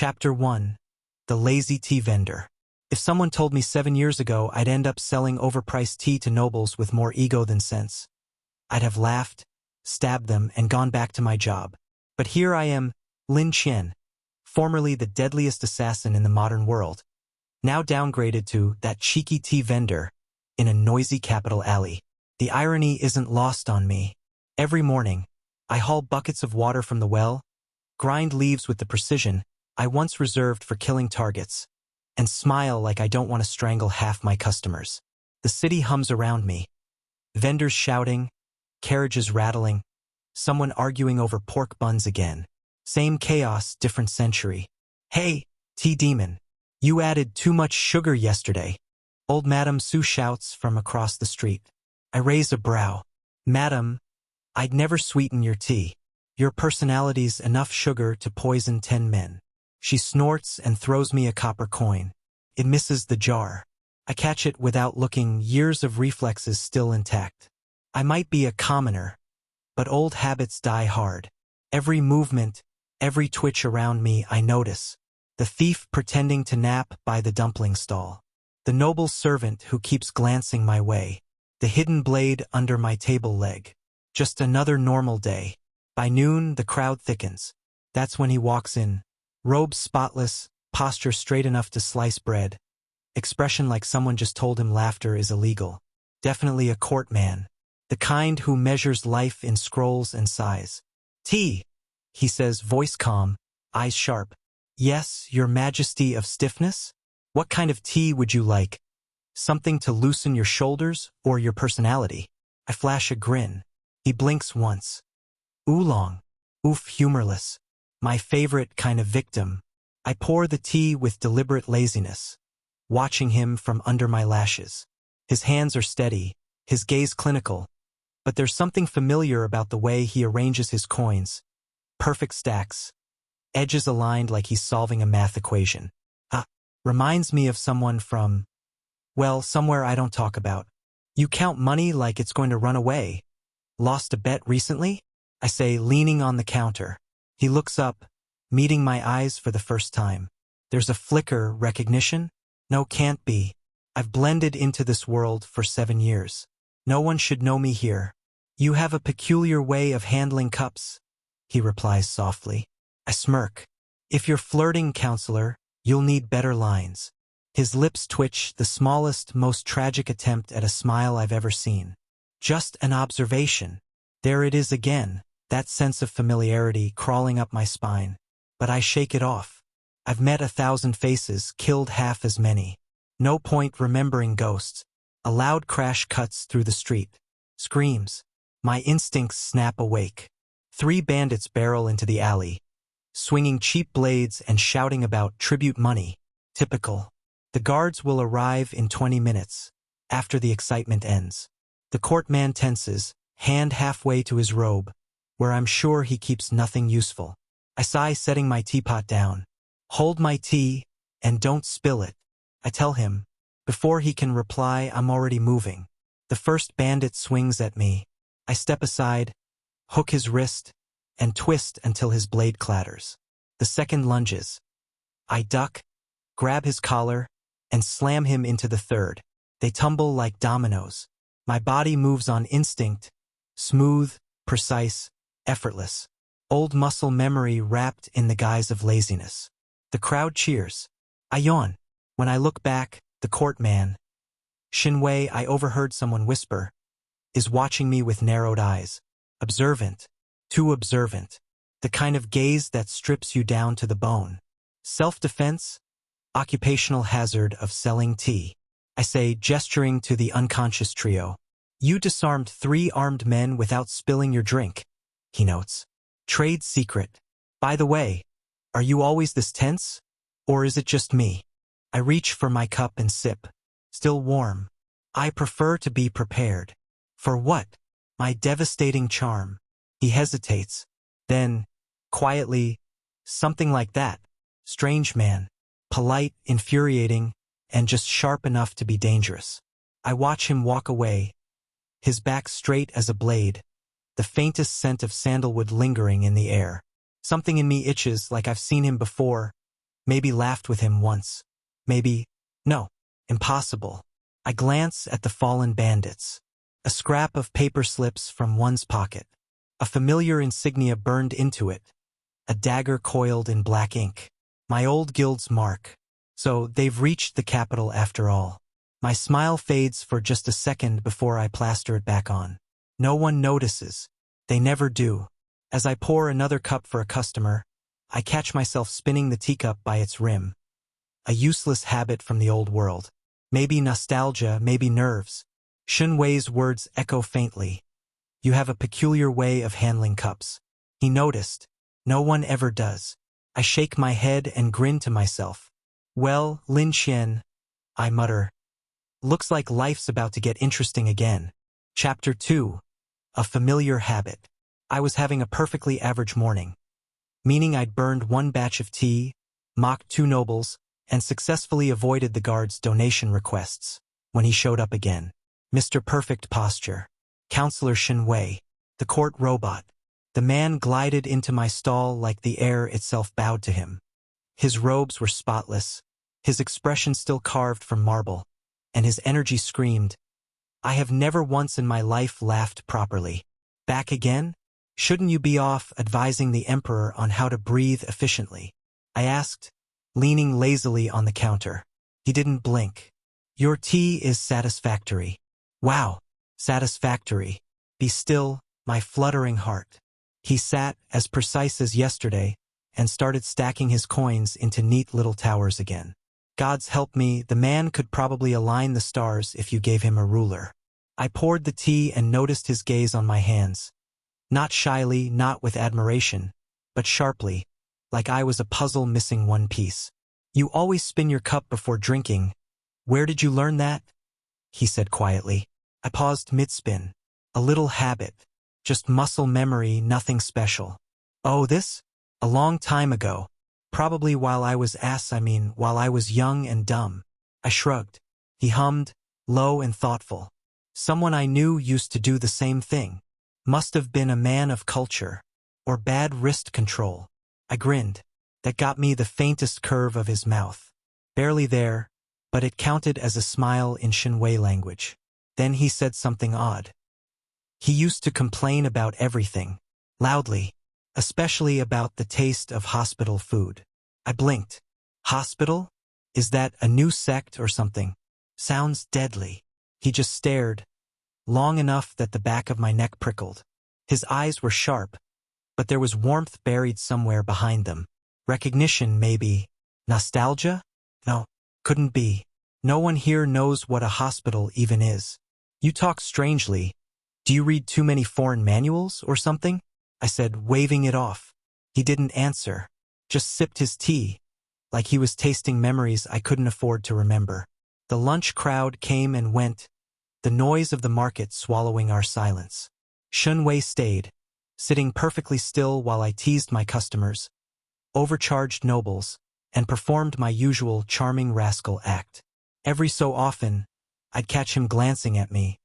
Chapter 1. The Lazy Tea Vendor. If someone told me 7 years ago I'd end up selling overpriced tea to nobles with more ego than sense, I'd have laughed, stabbed them, and gone back to my job. But here I am, Lin Qian, formerly the deadliest assassin in the modern world, now downgraded to that cheeky tea vendor in a noisy capital alley. The irony isn't lost on me. Every morning, I haul buckets of water from the well, grind leaves with the precision I once reserved for killing targets, and smile like I don't want to strangle half my customers. The city hums around me. Vendors shouting, carriages rattling, someone arguing over pork buns again. Same chaos, different century. Hey, tea demon, you added too much sugar yesterday. Old Madame Sue shouts from across the street. I raise a brow. Madam, I'd never sweeten your tea. Your personality's enough sugar to poison 10 men. She snorts and throws me a copper coin. It misses the jar. I catch it without looking, years of reflexes still intact. I might be a commoner, but old habits die hard. Every movement, every twitch around me I notice. The thief pretending to nap by the dumpling stall. The noble servant who keeps glancing my way. The hidden blade under my table leg. Just another normal day. By noon, the crowd thickens. That's when he walks in. Robe spotless, posture straight enough to slice bread. Expression like someone just told him laughter is illegal. Definitely a court man. The kind who measures life in scrolls and sighs. Tea, he says, voice calm, eyes sharp. Yes, your majesty of stiffness? What kind of tea would you like? Something to loosen your shoulders or your personality? I flash a grin. He blinks once. Oolong. Oof, humorless. My favorite kind of victim. I pour the tea with deliberate laziness, watching him from under my lashes. His hands are steady, his gaze clinical, but there's something familiar about the way he arranges his coins. Perfect stacks. Edges aligned like he's solving a math equation. Reminds me of someone from, well, somewhere I don't talk about. You count money like it's going to run away. Lost a bet recently? I say, leaning on the counter. He looks up, meeting my eyes for the first time. There's a flicker, recognition? No, can't be. I've blended into this world for 7 years. No one should know me here. You have a peculiar way of handling cups, he replies softly. I smirk. If you're flirting, counselor, you'll need better lines. His lips twitch, the smallest, most tragic attempt at a smile I've ever seen. Just an observation. There it is again. That sense of familiarity crawling up my spine. But I shake it off. I've met 1,000 faces, killed half as many. No point remembering ghosts. A loud crash cuts through the street. Screams. My instincts snap awake. 3 bandits barrel into the alley, swinging cheap blades and shouting about tribute money. Typical. The guards will arrive in 20 minutes, after the excitement ends. The courtman tenses, hand halfway to his robe, where I'm sure he keeps nothing useful. I sigh, setting my teapot down. Hold my tea, and don't spill it. I tell him. Before he can reply, I'm already moving. The first bandit swings at me. I step aside, hook his wrist, and twist until his blade clatters. The second lunges. I duck, grab his collar, and slam him into the third. They tumble like dominoes. My body moves on instinct, smooth, precise, effortless. Old muscle memory wrapped in the guise of laziness. The crowd cheers. I yawn. When I look back, the courtman, Shinwei, I overheard someone whisper, is watching me with narrowed eyes. Observant. Too observant. The kind of gaze that strips you down to the bone. Self-defense? Occupational hazard of selling tea. I say, gesturing to the unconscious trio. You disarmed 3 armed men without spilling your drink, he notes. Trade secret. By the way, are you always this tense? Or is it just me? I reach for my cup and sip. Still warm. I prefer to be prepared. For what? My devastating charm. He hesitates. Then, quietly, something like that. Strange man. Polite, infuriating, and just sharp enough to be dangerous. I watch him walk away, his back straight as a blade, the faintest scent of sandalwood lingering in the air. Something in me itches like I've seen him before, maybe laughed with him once. Maybe, no, impossible. I glance at the fallen bandits. A scrap of paper slips from one's pocket. A familiar insignia burned into it. A dagger coiled in black ink. My old guild's mark. So they've reached the capital after all. My smile fades for just a second before I plaster it back on. No one notices. They never do. As I pour another cup for a customer, I catch myself spinning the teacup by its rim. A useless habit from the old world. Maybe nostalgia, maybe nerves. Shun Wei's words echo faintly. You have a peculiar way of handling cups. He noticed. No one ever does. I shake my head and grin to myself. Well, Lin Qian, I mutter. Looks like life's about to get interesting again. Chapter 2. A familiar habit. I was having a perfectly average morning. Meaning I'd burned one batch of tea, mocked 2 nobles, and successfully avoided the guard's donation requests, when he showed up again. Mr. Perfect Posture. Counselor Shun Wei. The court robot. The man glided into my stall like the air itself bowed to him. His robes were spotless, his expression still carved from marble, and his energy screamed, I have never once in my life laughed properly. Back again? Shouldn't you be off advising the emperor on how to breathe efficiently? I asked, leaning lazily on the counter. He didn't blink. Your tea is satisfactory. Wow, satisfactory. Be still, my fluttering heart. He sat, as precise as yesterday, and started stacking his coins into neat little towers again. Gods help me, the man could probably align the stars if you gave him a ruler. I poured the tea and noticed his gaze on my hands. Not shyly, not with admiration, but sharply, like I was a puzzle missing one piece. You always spin your cup before drinking. Where did you learn that? He said quietly. I paused mid-spin. A little habit. Just muscle memory, nothing special. Oh, this? A long time ago. Probably while I was while I was young and dumb. I shrugged. He hummed, low and thoughtful. Someone I knew used to do the same thing. Must have been a man of culture. Or bad wrist control. I grinned. That got me the faintest curve of his mouth. Barely there, but it counted as a smile in Shun Wei language. Then he said something odd. He used to complain about everything. Loudly. Especially about the taste of hospital food. I blinked. Hospital? Is that a new sect or something? Sounds deadly. He just stared, long enough that the back of my neck prickled. His eyes were sharp, but there was warmth buried somewhere behind them. Recognition, maybe. Nostalgia? No, couldn't be. No one here knows what a hospital even is. You talk strangely. Do you read too many foreign manuals or something? I said, waving it off. He didn't answer, just sipped his tea, like he was tasting memories I couldn't afford to remember. The lunch crowd came and went, the noise of the market swallowing our silence. Shun Wei stayed, sitting perfectly still while I teased my customers, overcharged nobles, and performed my usual charming rascal act. Every so often, I'd catch him glancing at me.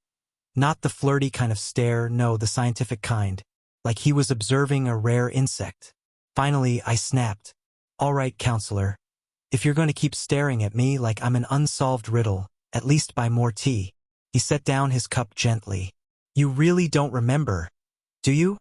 Not the flirty kind of stare, no, the scientific kind. Like he was observing a rare insect. Finally, I snapped. All right, counselor. If you're going to keep staring at me like I'm an unsolved riddle, at least buy more tea. He set down his cup gently. You really don't remember, do you?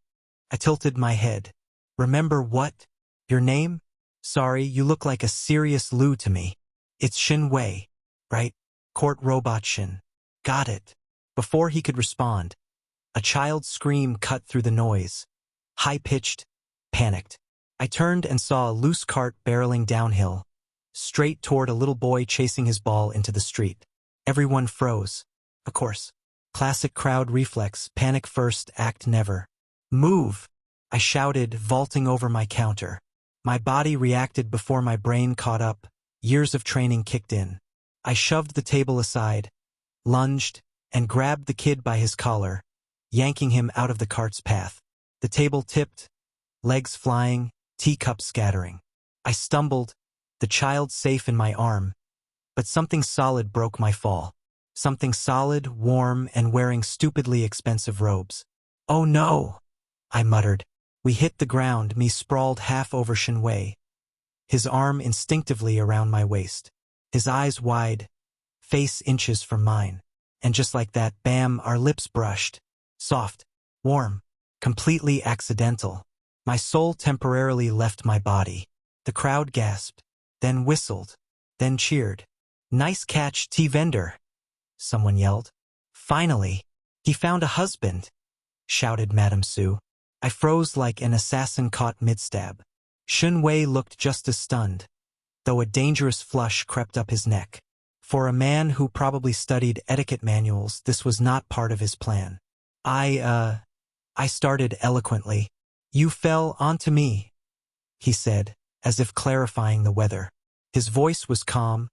I tilted my head. Remember what? Your name? Sorry, you look like a serious Lu to me. It's Shun Wei, right? Court robot Shin. Got it. Before he could respond, a child's scream cut through the noise. High-pitched, panicked. I turned and saw a loose cart barreling downhill, straight toward a little boy chasing his ball into the street. Everyone froze. Of course. Classic crowd reflex, panic first, act never. Move! I shouted, vaulting over my counter. My body reacted before my brain caught up. Years of training kicked in. I shoved the table aside, lunged, and grabbed the kid by his collar, yanking him out of the cart's path. The table tipped, legs flying, teacups scattering. I stumbled, the child safe in my arm, but something solid broke my fall. Something solid, warm, and wearing stupidly expensive robes. Oh no! I muttered. We hit the ground, me sprawled half over Shun Wei. his arm instinctively around my waist, his eyes wide, face inches from mine. And just like that, bam, our lips brushed. Soft, warm, completely accidental. My soul temporarily left my body. The crowd gasped, then whistled, then cheered. "Nice catch, tea vendor," someone yelled. "Finally, he found a husband," shouted Madame Sue. I froze like an assassin caught mid-stab. Shun Wei looked just as stunned, though a dangerous flush crept up his neck. For a man who probably studied etiquette manuals, this was not part of his plan. I started eloquently. "You fell onto me," he said, as if clarifying the weather. His voice was calm,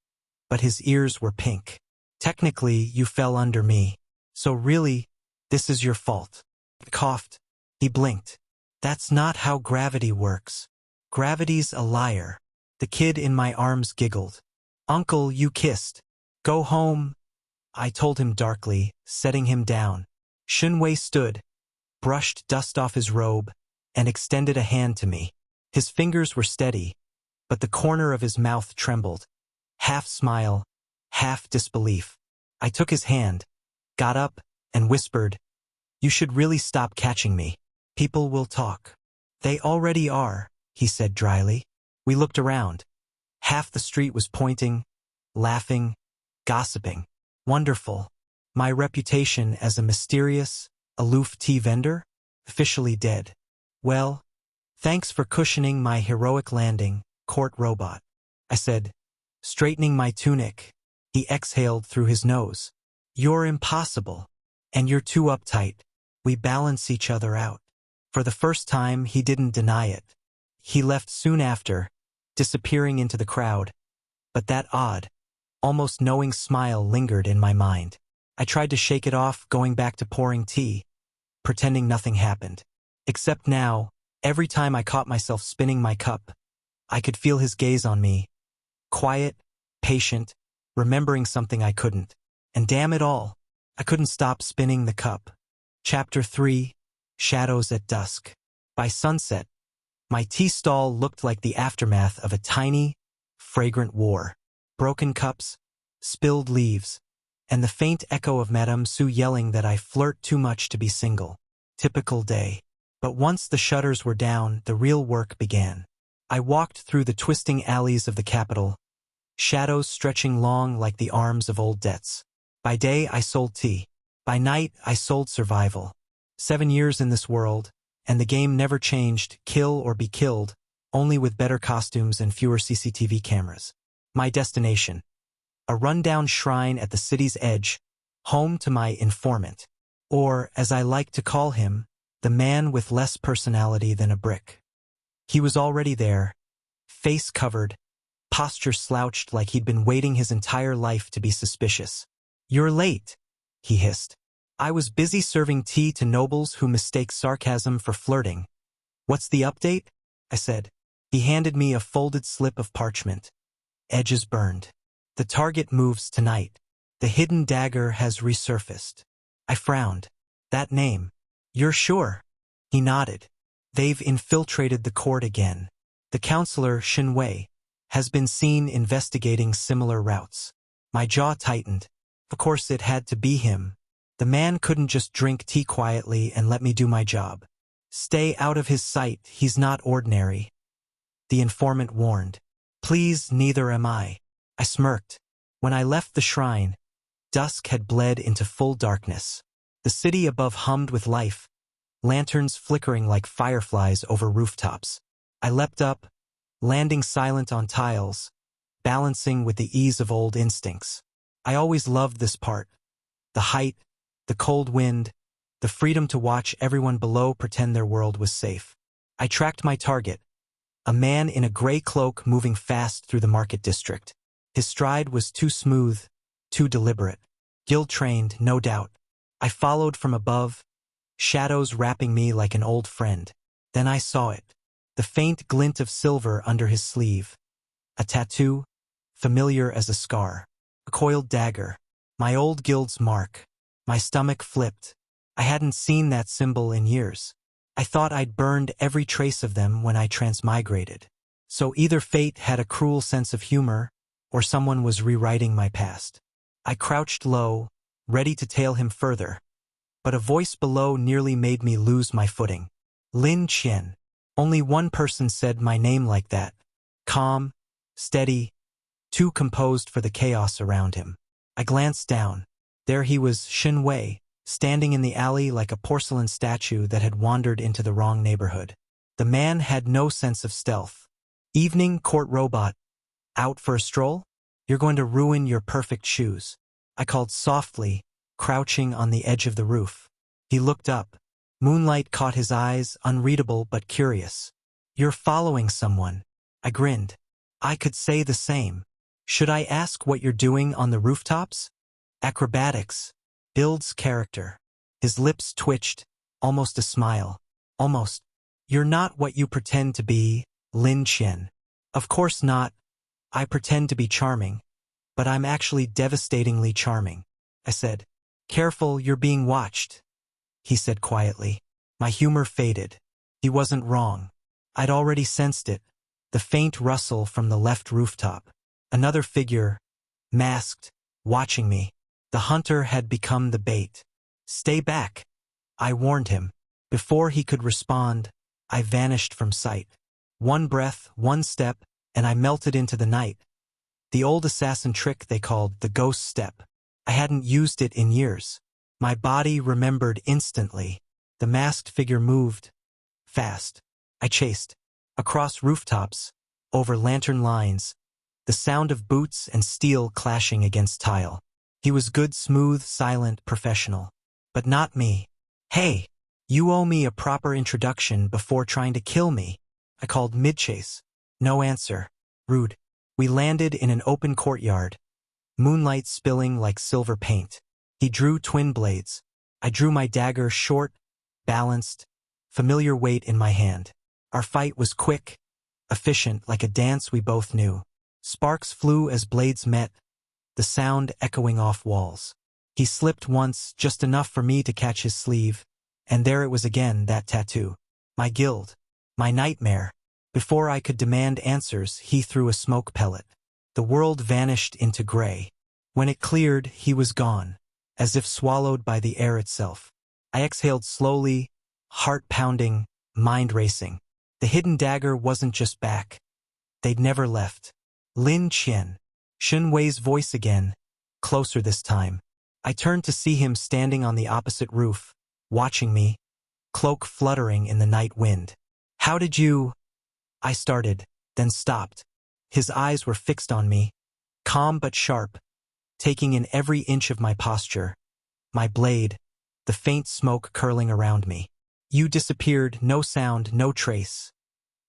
but his ears were pink. "Technically, you fell under me. So really, this is your fault." He coughed. He blinked. "That's not how gravity works. Gravity's a liar." The kid in my arms giggled. "Uncle, you kissed. Go home," I told him darkly, setting him down. Shun Wei stood, brushed dust off his robe, and extended a hand to me. His fingers were steady, but the corner of his mouth trembled. Half smile, half disbelief. I took his hand, got up, and whispered, "You should really stop catching me. People will talk." "They already are," he said dryly. We looked around. Half the street was pointing, laughing, gossiping. Wonderful. My reputation as a mysterious, aloof tea vendor? Officially dead. "Well, thanks for cushioning my heroic landing, court robot," I said, straightening my tunic. He exhaled through his nose. "You're impossible. And you're too uptight. We balance each other out." For the first time, he didn't deny it. He left soon after, disappearing into the crowd. But that odd, almost knowing smile lingered in my mind. I tried to shake it off, going back to pouring tea, pretending nothing happened. Except now, every time I caught myself spinning my cup, I could feel his gaze on me. Quiet, patient, remembering something I couldn't. And damn it all, I couldn't stop spinning the cup. Chapter 3, Shadows at Dusk. By sunset, my tea stall looked like the aftermath of a tiny, fragrant war. Broken cups, spilled leaves, and the faint echo of Madame Sue yelling that I flirt too much to be single. Typical day. But once the shutters were down, the real work began. I walked through the twisting alleys of the capital, shadows stretching long like the arms of old debts. By day, I sold tea. By night, I sold survival. 7 years in this world, and the game never changed, kill or be killed, only with better costumes and fewer CCTV cameras. My destination. A rundown shrine at the city's edge, home to my informant. Or, as I like to call him, the man with less personality than a brick. He was already there, face covered, posture slouched like he'd been waiting his entire life to be suspicious. "You're late," he hissed. I was busy serving tea to nobles who mistake sarcasm for flirting. "What's the update?" I said. He handed me a folded slip of parchment. Edges burned. "The target moves tonight. The hidden dagger has resurfaced." I frowned. "That name. You're sure?" He nodded. "They've infiltrated the court again. The counselor, Shun Wei, has been seen investigating similar routes." My jaw tightened. Of course it had to be him. The man couldn't just drink tea quietly and let me do my job. "Stay out of his sight, he's not ordinary," the informant warned. "Please, neither am I." I smirked. When I left the shrine, dusk had bled into full darkness. The city above hummed with life, lanterns flickering like fireflies over rooftops. I leapt up, landing silent on tiles, balancing with the ease of old instincts. I always loved this part. The height, the cold wind, the freedom to watch everyone below pretend their world was safe. I tracked my target, a man in a gray cloak moving fast through the market district. His stride was too smooth, too deliberate. Guild-trained, no doubt. I followed from above, shadows wrapping me like an old friend. Then I saw it, the faint glint of silver under his sleeve. A tattoo, familiar as a scar. A coiled dagger. My old guild's mark. My stomach flipped. I hadn't seen that symbol in years. I thought I'd burned every trace of them when I transmigrated. So either fate had a cruel sense of humor, or someone was rewriting my past. I crouched low, ready to tail him further, but a voice below nearly made me lose my footing. Lin Qian. Only one person said my name like that. Calm, steady, too composed for the chaos around him. I glanced down. There he was, Shen Wei, standing in the alley like a porcelain statue that had wandered into the wrong neighborhood. The man had no sense of stealth. Evening, court robot. Out for a stroll? You're going to ruin your perfect shoes. I called softly, crouching on the edge of the roof. He looked up. Moonlight caught his eyes, unreadable but curious. You're following someone. I grinned. I could say the same. Should I ask what you're doing on the rooftops? Acrobatics. Builds character. His lips twitched, almost a smile. Almost. You're not what you pretend to be, Lin Qian. Of course not. I pretend to be charming, but I'm actually devastatingly charming. I said. Careful, you're being watched. He said quietly. My humor faded. He wasn't wrong. I'd already sensed it. The faint rustle from the left rooftop. Another figure, masked, watching me. The hunter had become the bait. Stay back, I warned him. Before he could respond, I vanished from sight. One breath, one step, and I melted into the night. The old assassin trick they called the ghost step. I hadn't used it in years. My body remembered instantly. The masked figure moved. Fast. I chased. Across rooftops, over lantern lines, the sound of boots and steel clashing against tile. He was good, smooth, silent, professional. But not me. Hey, you owe me a proper introduction before trying to kill me. I called mid-chase. No answer. Rude. We landed in an open courtyard. Moonlight spilling like silver paint. He drew twin blades. I drew my dagger, short, balanced, familiar weight in my hand. Our fight was quick, efficient, like a dance we both knew. Sparks flew as blades met, the sound echoing off walls. He slipped once, just enough for me to catch his sleeve, and there it was again, that tattoo. My guild. My nightmare. Before I could demand answers, he threw a smoke pellet. The world vanished into gray. When it cleared, he was gone, as if swallowed by the air itself. I exhaled slowly, heart pounding, mind racing. The hidden dagger wasn't just back. They'd never left. Lin Qian. Shen Wei's voice again, closer this time. I turned to see him standing on the opposite roof, watching me, cloak fluttering in the night wind. How did you... I started, then stopped. His eyes were fixed on me, calm but sharp, taking in every inch of my posture, my blade, the faint smoke curling around me. You disappeared, no sound, no trace,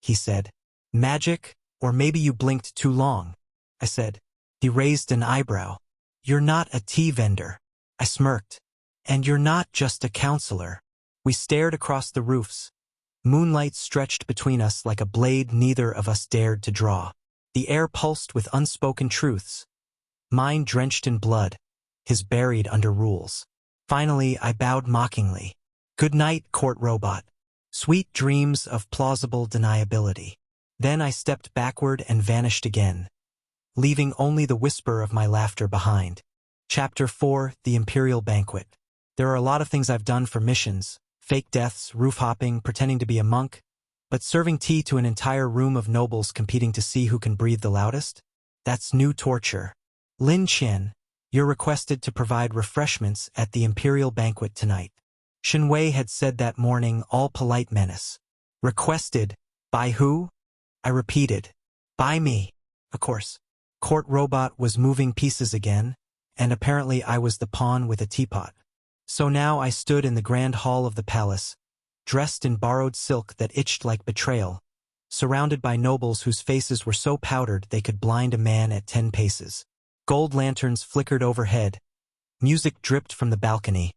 he said. Magic, or maybe you blinked too long, I said. He raised an eyebrow. You're not a tea vendor. I smirked. And you're not just a counselor. We stared across the roofs. Moonlight stretched between us like a blade neither of us dared to draw. The air pulsed with unspoken truths. Mine drenched in blood, his buried under rules. Finally, I bowed mockingly. Good night, court robot. Sweet dreams of plausible deniability. Then I stepped backward and vanished again, leaving only the whisper of my laughter behind. Chapter 4, The Imperial Banquet. There are a lot of things I've done for missions, fake deaths, roof hopping, pretending to be a monk, but serving tea to an entire room of nobles competing to see who can breathe the loudest? That's new torture. Lin Qian, you're requested to provide refreshments at the Imperial Banquet tonight. Shen Wei had said that morning, all polite menace. Requested? By who? I repeated. By me. Of course. Court robot was moving pieces again, and apparently I was the pawn with a teapot. So now I stood in the grand hall of the palace, dressed in borrowed silk that itched like betrayal, surrounded by nobles whose faces were so powdered they could blind a man at 10 paces. Gold lanterns flickered overhead, music dripped from the balcony,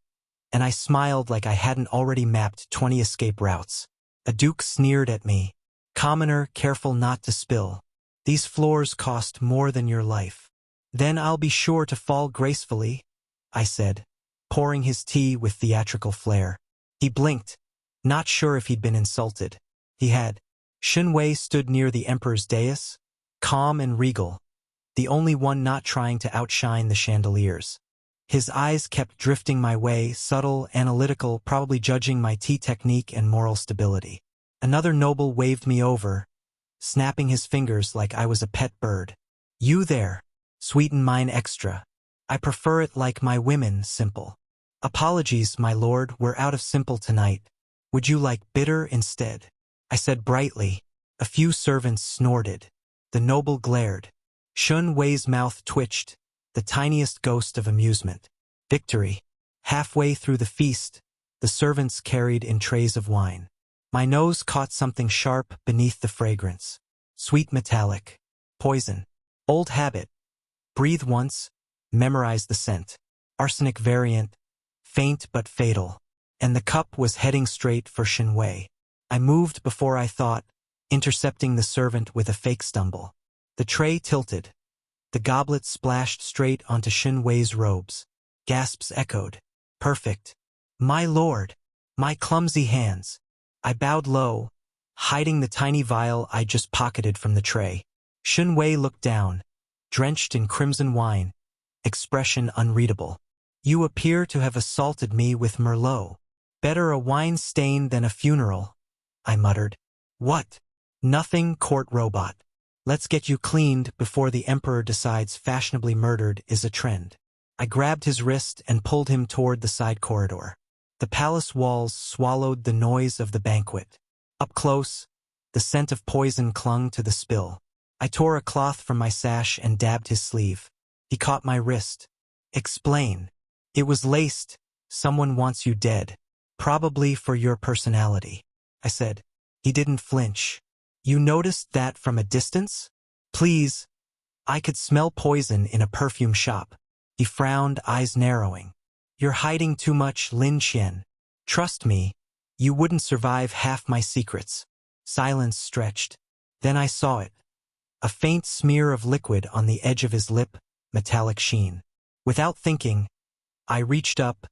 and I smiled like I hadn't already mapped 20 escape routes. A duke sneered at me. Commoner, careful not to spill. These floors cost more than your life. Then I'll be sure to fall gracefully, I said, pouring his tea with theatrical flair. He blinked, not sure if he'd been insulted. He had. Shinwei stood near the emperor's dais, calm and regal, the only one not trying to outshine the chandeliers. His eyes kept drifting my way, subtle, analytical, probably judging my tea technique and moral stability. Another noble waved me over, snapping his fingers like I was a pet bird. "You there. Sweeten mine extra. I prefer it like my women, simple." "Apologies, my lord, we're out of simple tonight. Would you like bitter instead?" I said brightly. A few servants snorted. The noble glared. Shun Wei's mouth twitched, the tiniest ghost of amusement. Victory. Halfway through the feast, the servants carried in trays of wine. My nose caught something sharp beneath the fragrance. Sweet metallic. Poison. Old habit. Breathe once, memorize the scent. Arsenic variant. Faint but fatal. And the cup was heading straight for Shinwei. I moved before I thought, intercepting the servant with a fake stumble. The tray tilted. The goblet splashed straight onto Shinwei's robes. Gasps echoed. Perfect. My lord. My clumsy hands. I bowed low, hiding the tiny vial I just pocketed from the tray. Shinwei looked down, drenched in crimson wine, expression unreadable. "You appear to have assaulted me with Merlot. Better a wine stain than a funeral," I muttered. "What?" "Nothing, court robot. Let's get you cleaned before the emperor decides fashionably murdered is a trend." I grabbed his wrist and pulled him toward the side corridor. The palace walls swallowed the noise of the banquet. Up close, the scent of poison clung to the spill. I tore a cloth from my sash and dabbed his sleeve. He caught my wrist. "Explain." "It was laced. Someone wants you dead. Probably for your personality," I said. He didn't flinch. "You noticed that from a distance?" "Please." I could smell poison in a perfume shop. He frowned, eyes narrowing. "You're hiding too much, Lin Qian. Trust me, you wouldn't survive half my secrets." Silence stretched. Then I saw it. A faint smear of liquid on the edge of his lip, metallic sheen. Without thinking, I reached up,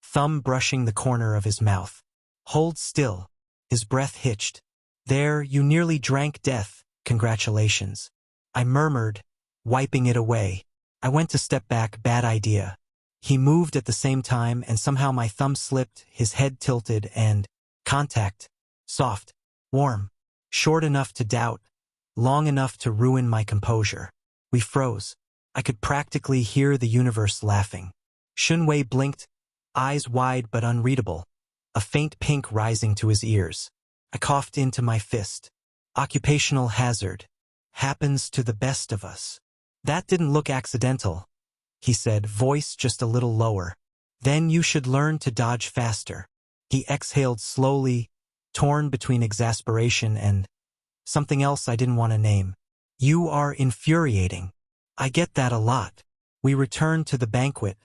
thumb brushing the corner of his mouth. "Hold still." His breath hitched. "There, you nearly drank death. Congratulations." I murmured, wiping it away. I went to step back, bad idea. He moved at the same time and somehow my thumb slipped, his head tilted and... Contact. Soft. Warm. Short enough to doubt. Long enough to ruin my composure. We froze. I could practically hear the universe laughing. Shinwei blinked, eyes wide but unreadable, a faint pink rising to his ears. I coughed into my fist. "Occupational hazard. Happens to the best of us." "That didn't look accidental," he said, voice just a little lower. "Then you should learn to dodge faster." He exhaled slowly, torn between exasperation and something else I didn't want to name. "You are infuriating." "I get that a lot." We returned to the banquet,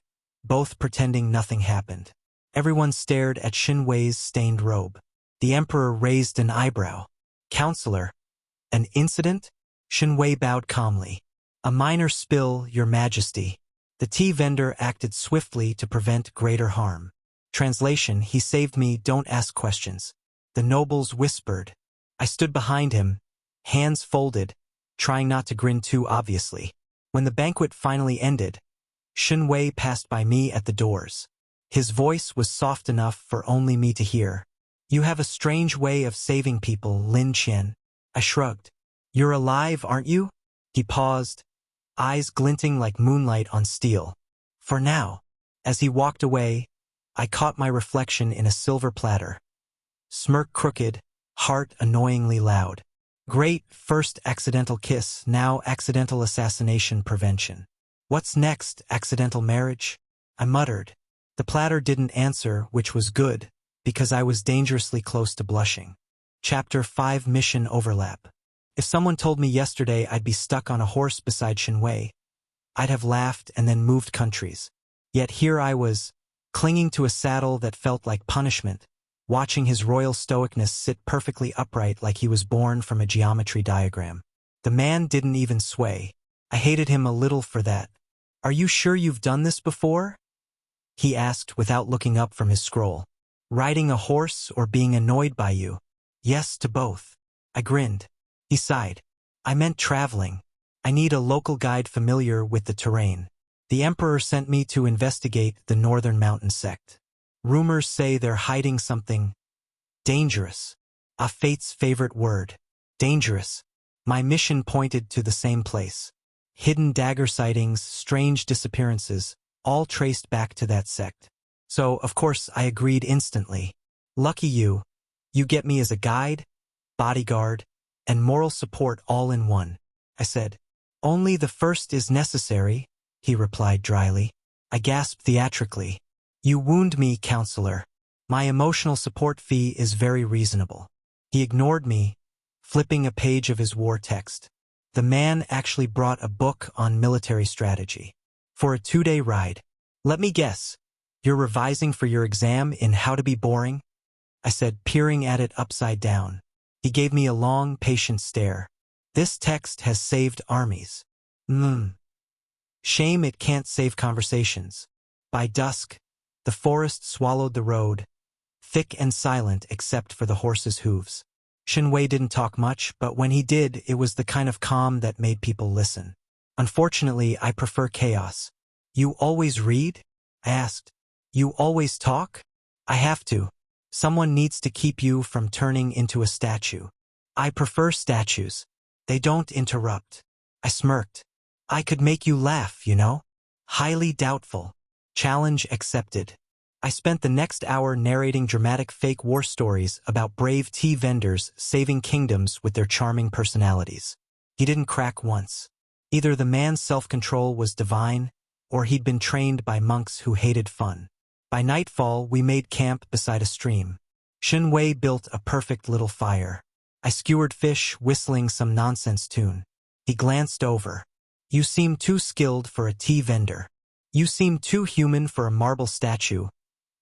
both pretending nothing happened. Everyone stared at Shinwei's stained robe. The emperor raised an eyebrow. "Counselor, an incident?" Shinwei bowed calmly. "A minor spill, your majesty." The tea vendor acted swiftly to prevent greater harm. Translation: "He saved me, don't ask questions." The nobles whispered. I stood behind him, hands folded, trying not to grin too obviously. When the banquet finally ended, Shinwei passed by me at the doors. His voice was soft enough for only me to hear. "You have a strange way of saving people, Lin Qian." I shrugged. "You're alive, aren't you?" He paused, eyes glinting like moonlight on steel. "For now." As he walked away, I caught my reflection in a silver platter. Smirk crooked, heart annoyingly loud. Great, first accidental kiss, now accidental assassination prevention. "What's next, accidental marriage?" I muttered. The platter didn't answer, which was good, because I was dangerously close to blushing. Chapter 5 Mission Overlap. If someone told me yesterday I'd be stuck on a horse beside Shinwei, I'd have laughed and then moved countries. Yet here I was, clinging to a saddle that felt like punishment, watching his royal stoicness sit perfectly upright like he was born from a geometry diagram. The man didn't even sway. I hated him a little for that. "Are you sure you've done this before?" he asked without looking up from his scroll. "Riding a horse or being annoyed by you?" "Yes to both." I grinned. He sighed. I meant traveling. I need a local guide familiar with the terrain. The Emperor sent me to investigate the Northern Mountain sect. Rumors say they're hiding something dangerous. A fate's favorite word. Dangerous. My mission pointed to the same place. Hidden dagger sightings, strange disappearances, all traced back to that sect. So, of course, I agreed instantly. Lucky you. You get me as a guide, bodyguard, and moral support all in one, I said. Only the first is necessary, he replied dryly. I gasped theatrically. You wound me, counselor. My emotional support fee is very reasonable. He ignored me, flipping a page of his war text. The man actually brought a book on military strategy. For a 2-day ride. Let me guess. You're revising for your exam in How to Be Boring? I said, peering at it upside down. He gave me a long, patient stare. This text has saved armies. Shame it can't save conversations. By dusk, the forest swallowed the road, thick and silent except for the horses' hooves. Shinwei didn't talk much, but when he did, it was the kind of calm that made people listen. Unfortunately, I prefer chaos. You always read? I asked. You always talk? I have to. Someone needs to keep you from turning into a statue. I prefer statues. They don't interrupt. I smirked. I could make you laugh, you know? Highly doubtful. Challenge accepted. I spent the next hour narrating dramatic fake war stories about brave tea vendors saving kingdoms with their charming personalities. He didn't crack once. Either the man's self-control was divine, or he'd been trained by monks who hated fun. By nightfall, we made camp beside a stream. Shinwei built a perfect little fire. I skewered fish, whistling some nonsense tune. He glanced over. You seem too skilled for a tea vendor. You seem too human for a marble statue.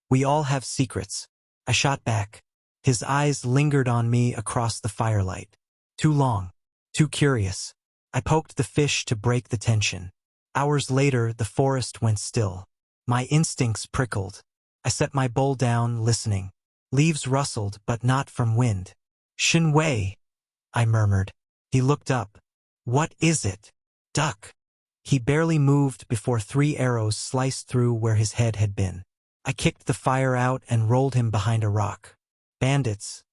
We all have secrets. I shot back. His eyes lingered on me across the firelight. Too long. Too curious. I poked the fish to break the tension. Hours later, the forest went still. My instincts prickled. I set my bowl down, listening. Leaves rustled, but not from wind. Shinwei, I murmured. He looked up. What is it? Duck. He barely moved before 3 arrows sliced through where his head had been. I kicked the fire out and rolled him behind a rock. Bandits.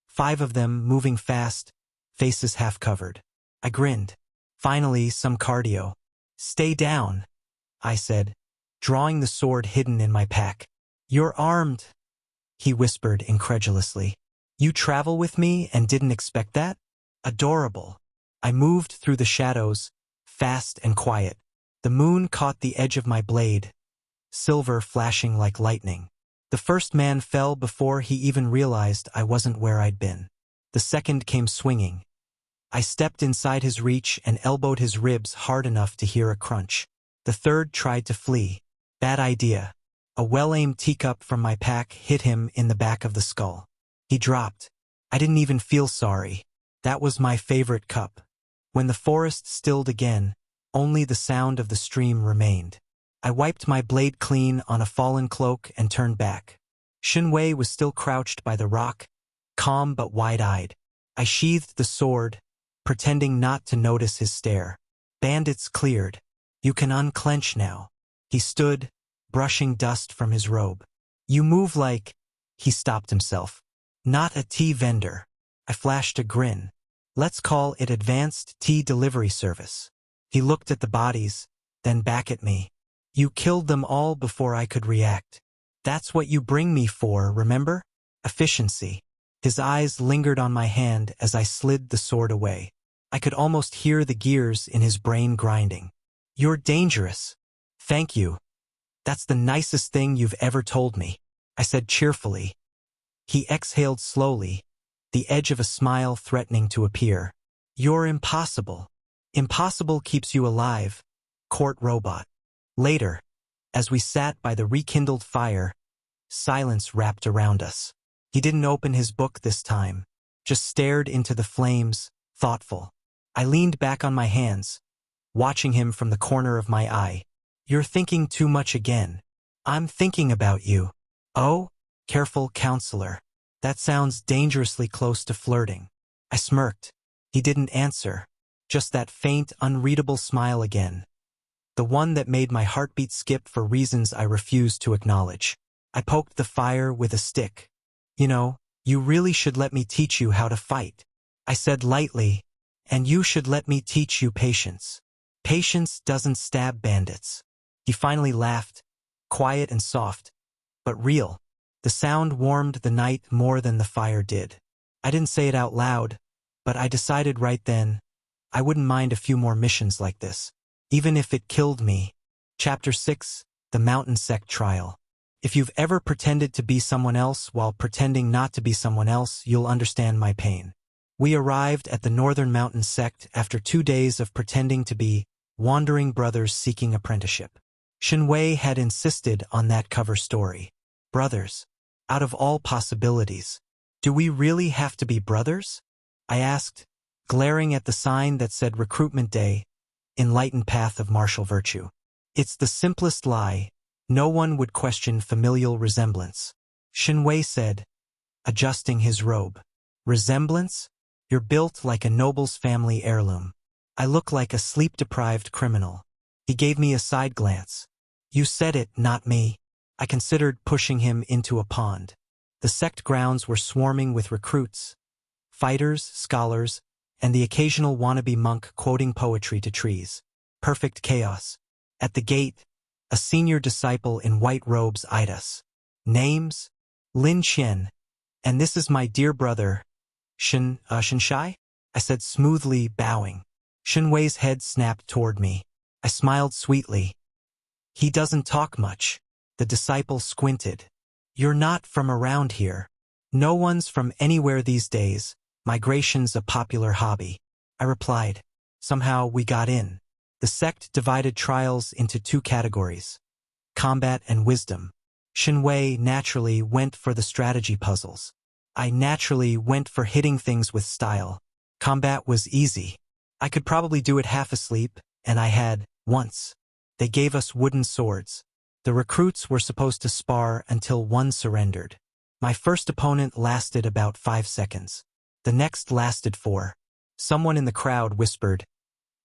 5 of them, moving fast, faces half covered. I grinned. Finally, some cardio. Stay down, I said, drawing the sword hidden in my pack. You're armed, he whispered incredulously. You travel with me and didn't expect that? Adorable. I moved through the shadows, fast and quiet. The moon caught the edge of my blade, silver flashing like lightning. The first man fell before he even realized I wasn't where I'd been. The second came swinging. I stepped inside his reach and elbowed his ribs hard enough to hear a crunch. The third tried to flee. Bad idea. A well-aimed teacup from my pack hit him in the back of the skull. He dropped. I didn't even feel sorry. That was my favorite cup. When the forest stilled again, only the sound of the stream remained. I wiped my blade clean on a fallen cloak and turned back. Shinwei was still crouched by the rock, calm but wide-eyed. I sheathed the sword, pretending not to notice his stare. Bandits cleared. You can unclench now. He stood, brushing dust from his robe. You move like... He stopped himself. Not a tea vendor. I flashed a grin. Let's call it advanced tea delivery service. He looked at the bodies, then back at me. You killed them all before I could react. That's what you bring me for, remember? Efficiency. His eyes lingered on my hand as I slid the sword away. I could almost hear the gears in his brain grinding. You're dangerous. Thank you. That's the nicest thing you've ever told me, I said cheerfully. He exhaled slowly, the edge of a smile threatening to appear. You're impossible. Impossible keeps you alive, court robot. Later, as we sat by the rekindled fire, silence wrapped around us. He didn't open his book this time, just stared into the flames, thoughtful. I leaned back on my hands, watching him from the corner of my eye. You're thinking too much again. I'm thinking about you. Oh, careful, counselor. That sounds dangerously close to flirting. I smirked. He didn't answer. Just that faint, unreadable smile again. The one that made my heartbeat skip for reasons I refused to acknowledge. I poked the fire with a stick. You know, you really should let me teach you how to fight. I said lightly, and you should let me teach you patience. Patience doesn't stab bandits. He finally laughed, quiet and soft, but real. The sound warmed the night more than the fire did. I didn't say it out loud, but I decided right then, I wouldn't mind a few more missions like this, even if it killed me. Chapter 6, The Mountain Sect Trial. If you've ever pretended to be someone else while pretending not to be someone else, you'll understand my pain. We arrived at the Northern Mountain Sect after 2 days of pretending to be wandering brothers seeking apprenticeship. Shenwei had insisted on that cover story. Brothers. Out of all possibilities. Do we really have to be brothers? I asked, glaring at the sign that said Recruitment Day, Enlightened Path of Martial Virtue. It's the simplest lie. No one would question familial resemblance. Shenwei said, adjusting his robe. Resemblance? You're built like a noble's family heirloom. I look like a sleep-deprived criminal. He gave me a side glance. You said it, not me. I considered pushing him into a pond. The sect grounds were swarming with recruits, fighters, scholars, and the occasional wannabe monk quoting poetry to trees. Perfect chaos. At the gate, a senior disciple in white robes eyed us. Names? Lin Qian. And this is my dear brother, Shenshai? I said smoothly, bowing. Shenwei's head snapped toward me. I smiled sweetly. He doesn't talk much. The disciple squinted. You're not from around here. No one's from anywhere these days. Migration's a popular hobby. I replied. Somehow we got in. The sect divided trials into 2 categories. Combat and wisdom. Shenwei naturally went for the strategy puzzles. I naturally went for hitting things with style. Combat was easy. I could probably do it half asleep, and I had, once. They gave us wooden swords. The recruits were supposed to spar until one surrendered. My first opponent lasted about 5 seconds. The next lasted 4. Someone in the crowd whispered,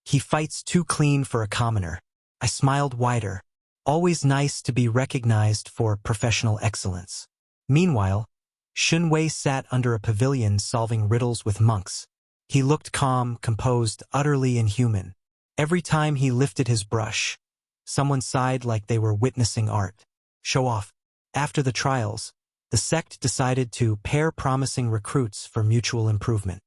"He fights too clean for a commoner." I smiled wider. Always nice to be recognized for professional excellence. Meanwhile, Shenwei sat under a pavilion solving riddles with monks. He looked calm, composed, utterly inhuman. Every time he lifted his brush, someone sighed like they were witnessing art. Show off. After the trials, the sect decided to pair promising recruits for mutual improvement.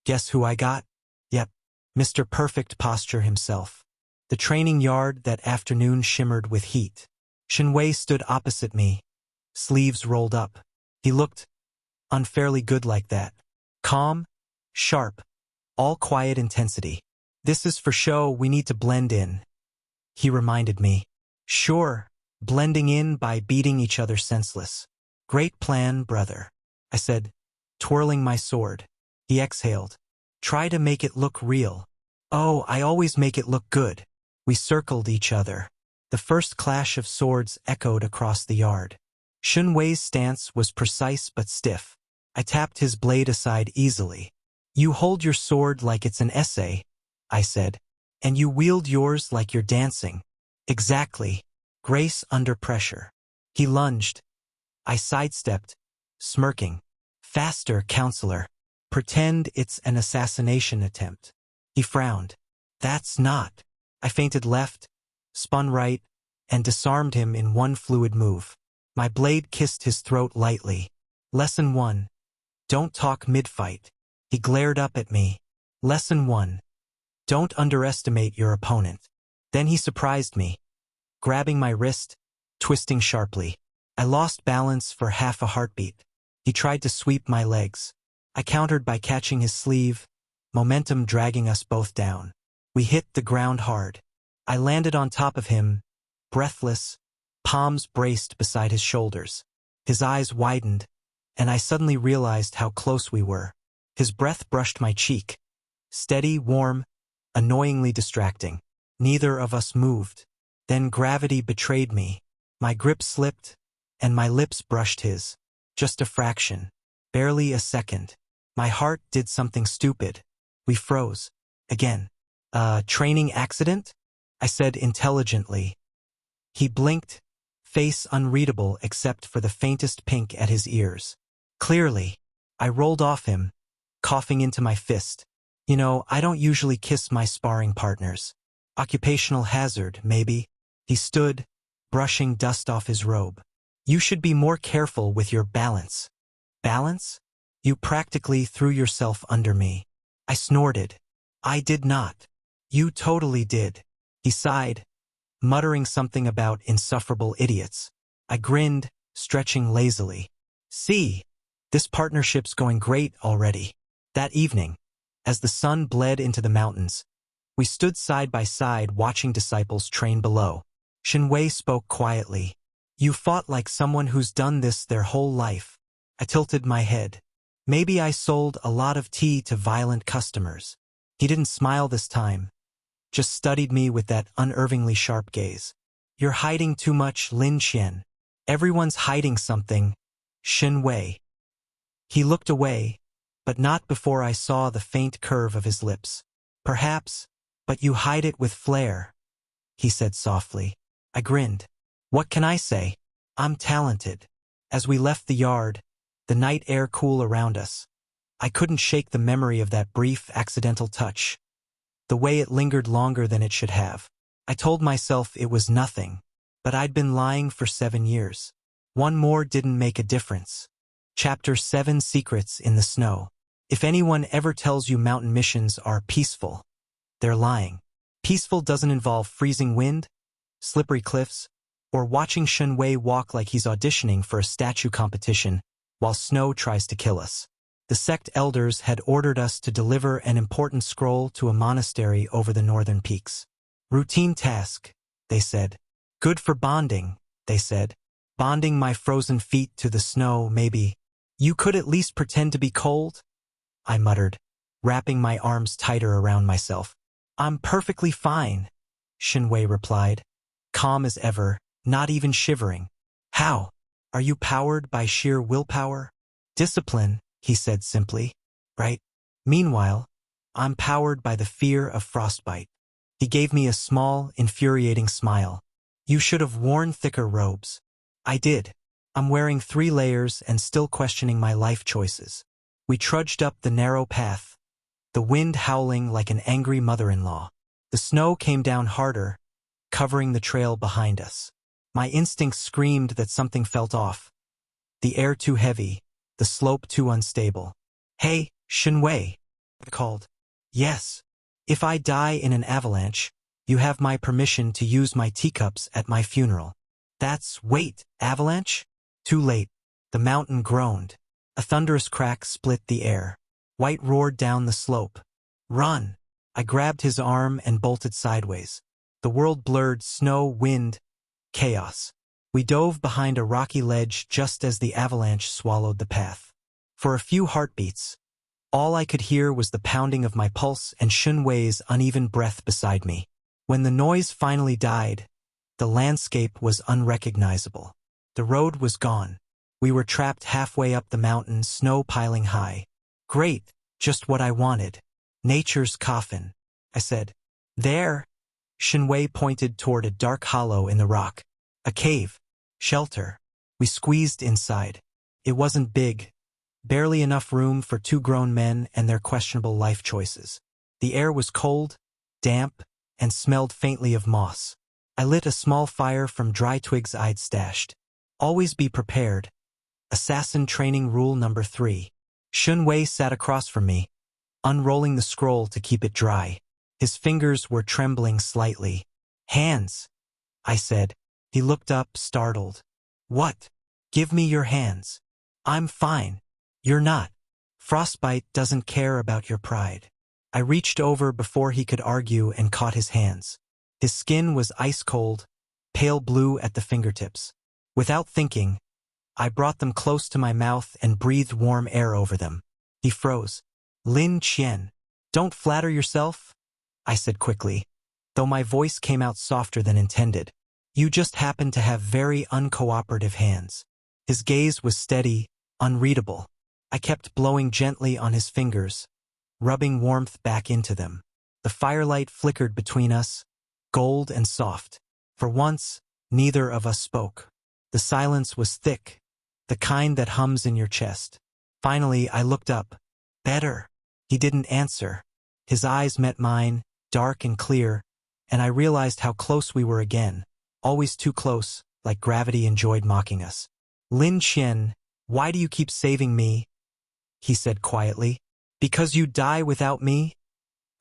Guess who I got? Yep, Mr. Perfect Posture himself. The training yard that afternoon shimmered with heat. Shenwei stood opposite me, sleeves rolled up. He looked unfairly good like that. Calm, sharp, all quiet intensity. This is for show, we need to blend in. He reminded me. Sure, blending in by beating each other senseless. Great plan, brother, I said, twirling my sword. He exhaled. Try to make it look real. Oh, I always make it look good. We circled each other. The first clash of swords echoed across the yard. Shenwei's stance was precise but stiff. I tapped his blade aside easily. You hold your sword like it's an essay, I said, and you wield yours like you're dancing. Exactly. Grace under pressure. He lunged. I sidestepped, smirking. Faster, counselor. Pretend it's an assassination attempt. He frowned. That's not. I feinted left, spun right, and disarmed him in one fluid move. My blade kissed his throat lightly. Lesson 1. Don't talk mid-fight. He glared up at me. Lesson 1. Don't underestimate your opponent. Then he surprised me, grabbing my wrist, twisting sharply. I lost balance for half a heartbeat. He tried to sweep my legs. I countered by catching his sleeve, momentum dragging us both down. We hit the ground hard. I landed on top of him, breathless, palms braced beside his shoulders. His eyes widened, and I suddenly realized how close we were. His breath brushed my cheek. Steady, warm, annoyingly distracting. Neither of us moved. Then gravity betrayed me. My grip slipped, and my lips brushed his. Just a fraction. Barely a second. My heart did something stupid. We froze. Again. Training accident? I said intelligently. He blinked, face unreadable except for the faintest pink at his ears. Clearly. I rolled off him, coughing into my fist. You know, I don't usually kiss my sparring partners. Occupational hazard, maybe. He stood, brushing dust off his robe. You should be more careful with your balance. Balance? You practically threw yourself under me. I snorted. I did not. You totally did. He sighed, muttering something about insufferable idiots. I grinned, stretching lazily. See, this partnership's going great already. That evening, as the sun bled into the mountains, we stood side by side watching disciples train below. Shinwei spoke quietly. You fought like someone who's done this their whole life. I tilted my head. Maybe I sold a lot of tea to violent customers. He didn't smile this time, just studied me with that unervingly sharp gaze. You're hiding too much, Lin Qian. Everyone's hiding something. Shinwei. He looked away, but not before I saw the faint curve of his lips. Perhaps, but you hide it with flair, he said softly. I grinned. What can I say? I'm talented. As we left the yard, the night air cool around us, I couldn't shake the memory of that brief, accidental touch. The way it lingered longer than it should have. I told myself it was nothing, but I'd been lying for 7 years. One more didn't make a difference. Chapter 7: Secrets in the Snow. If anyone ever tells you mountain missions are peaceful, they're lying. Peaceful doesn't involve freezing wind, slippery cliffs, or watching Shenwei walk like he's auditioning for a statue competition while snow tries to kill us. The sect elders had ordered us to deliver an important scroll to a monastery over the northern peaks. Routine task, they said. Good for bonding, they said. Bonding my frozen feet to the snow, maybe. You could at least pretend to be cold? I muttered, wrapping my arms tighter around myself. I'm perfectly fine, Shinwei replied, calm as ever, not even shivering. How? Are you powered by sheer willpower? Discipline, he said simply. Right? Meanwhile, I'm powered by the fear of frostbite. He gave me a small, infuriating smile. You should have worn thicker robes. I did. I'm wearing 3 layers and still questioning my life choices. We trudged up the narrow path, the wind howling like an angry mother-in-law. The snow came down harder, covering the trail behind us. My instincts screamed that something felt off. The air too heavy, the slope too unstable. Hey, Shinwei, I called. Yes. If I die in an avalanche, you have my permission to use my teacups at my funeral. Wait, avalanche? Too late. The mountain groaned. A thunderous crack split the air. White roared down the slope. Run! I grabbed his arm and bolted sideways. The world blurred, snow, wind, chaos. We dove behind a rocky ledge just as the avalanche swallowed the path. For a few heartbeats, all I could hear was the pounding of my pulse and Shunwei's uneven breath beside me. When the noise finally died, the landscape was unrecognizable. The road was gone. We were trapped halfway up the mountain, snow piling high. Great, just what I wanted. Nature's coffin, I said. There. Shinwei pointed toward a dark hollow in the rock. A cave. Shelter. We squeezed inside. It wasn't big. Barely enough room for 2 grown men and their questionable life choices. The air was cold, damp, and smelled faintly of moss. I lit a small fire from dry twigs I'd stashed. Always be prepared. Assassin training rule number 3. Shunwei sat across from me, unrolling the scroll to keep it dry. His fingers were trembling slightly. Hands, I said. He looked up, startled. What? Give me your hands. I'm fine. You're not. Frostbite doesn't care about your pride. I reached over before he could argue and caught his hands. His skin was ice cold, pale blue at the fingertips. Without thinking, I brought them close to my mouth and breathed warm air over them. He froze. Lin Qian, don't flatter yourself, I said quickly, though my voice came out softer than intended. You just happen to have very uncooperative hands. His gaze was steady, unreadable. I kept blowing gently on his fingers, rubbing warmth back into them. The firelight flickered between us, gold and soft. For once, neither of us spoke. The silence was thick, the kind that hums in your chest. Finally, I looked up. Better. He didn't answer. His eyes met mine, dark and clear, and I realized how close we were again. Always too close, like gravity enjoyed mocking us. Lin Qian, why do you keep saving me? He said quietly. Because you die without me?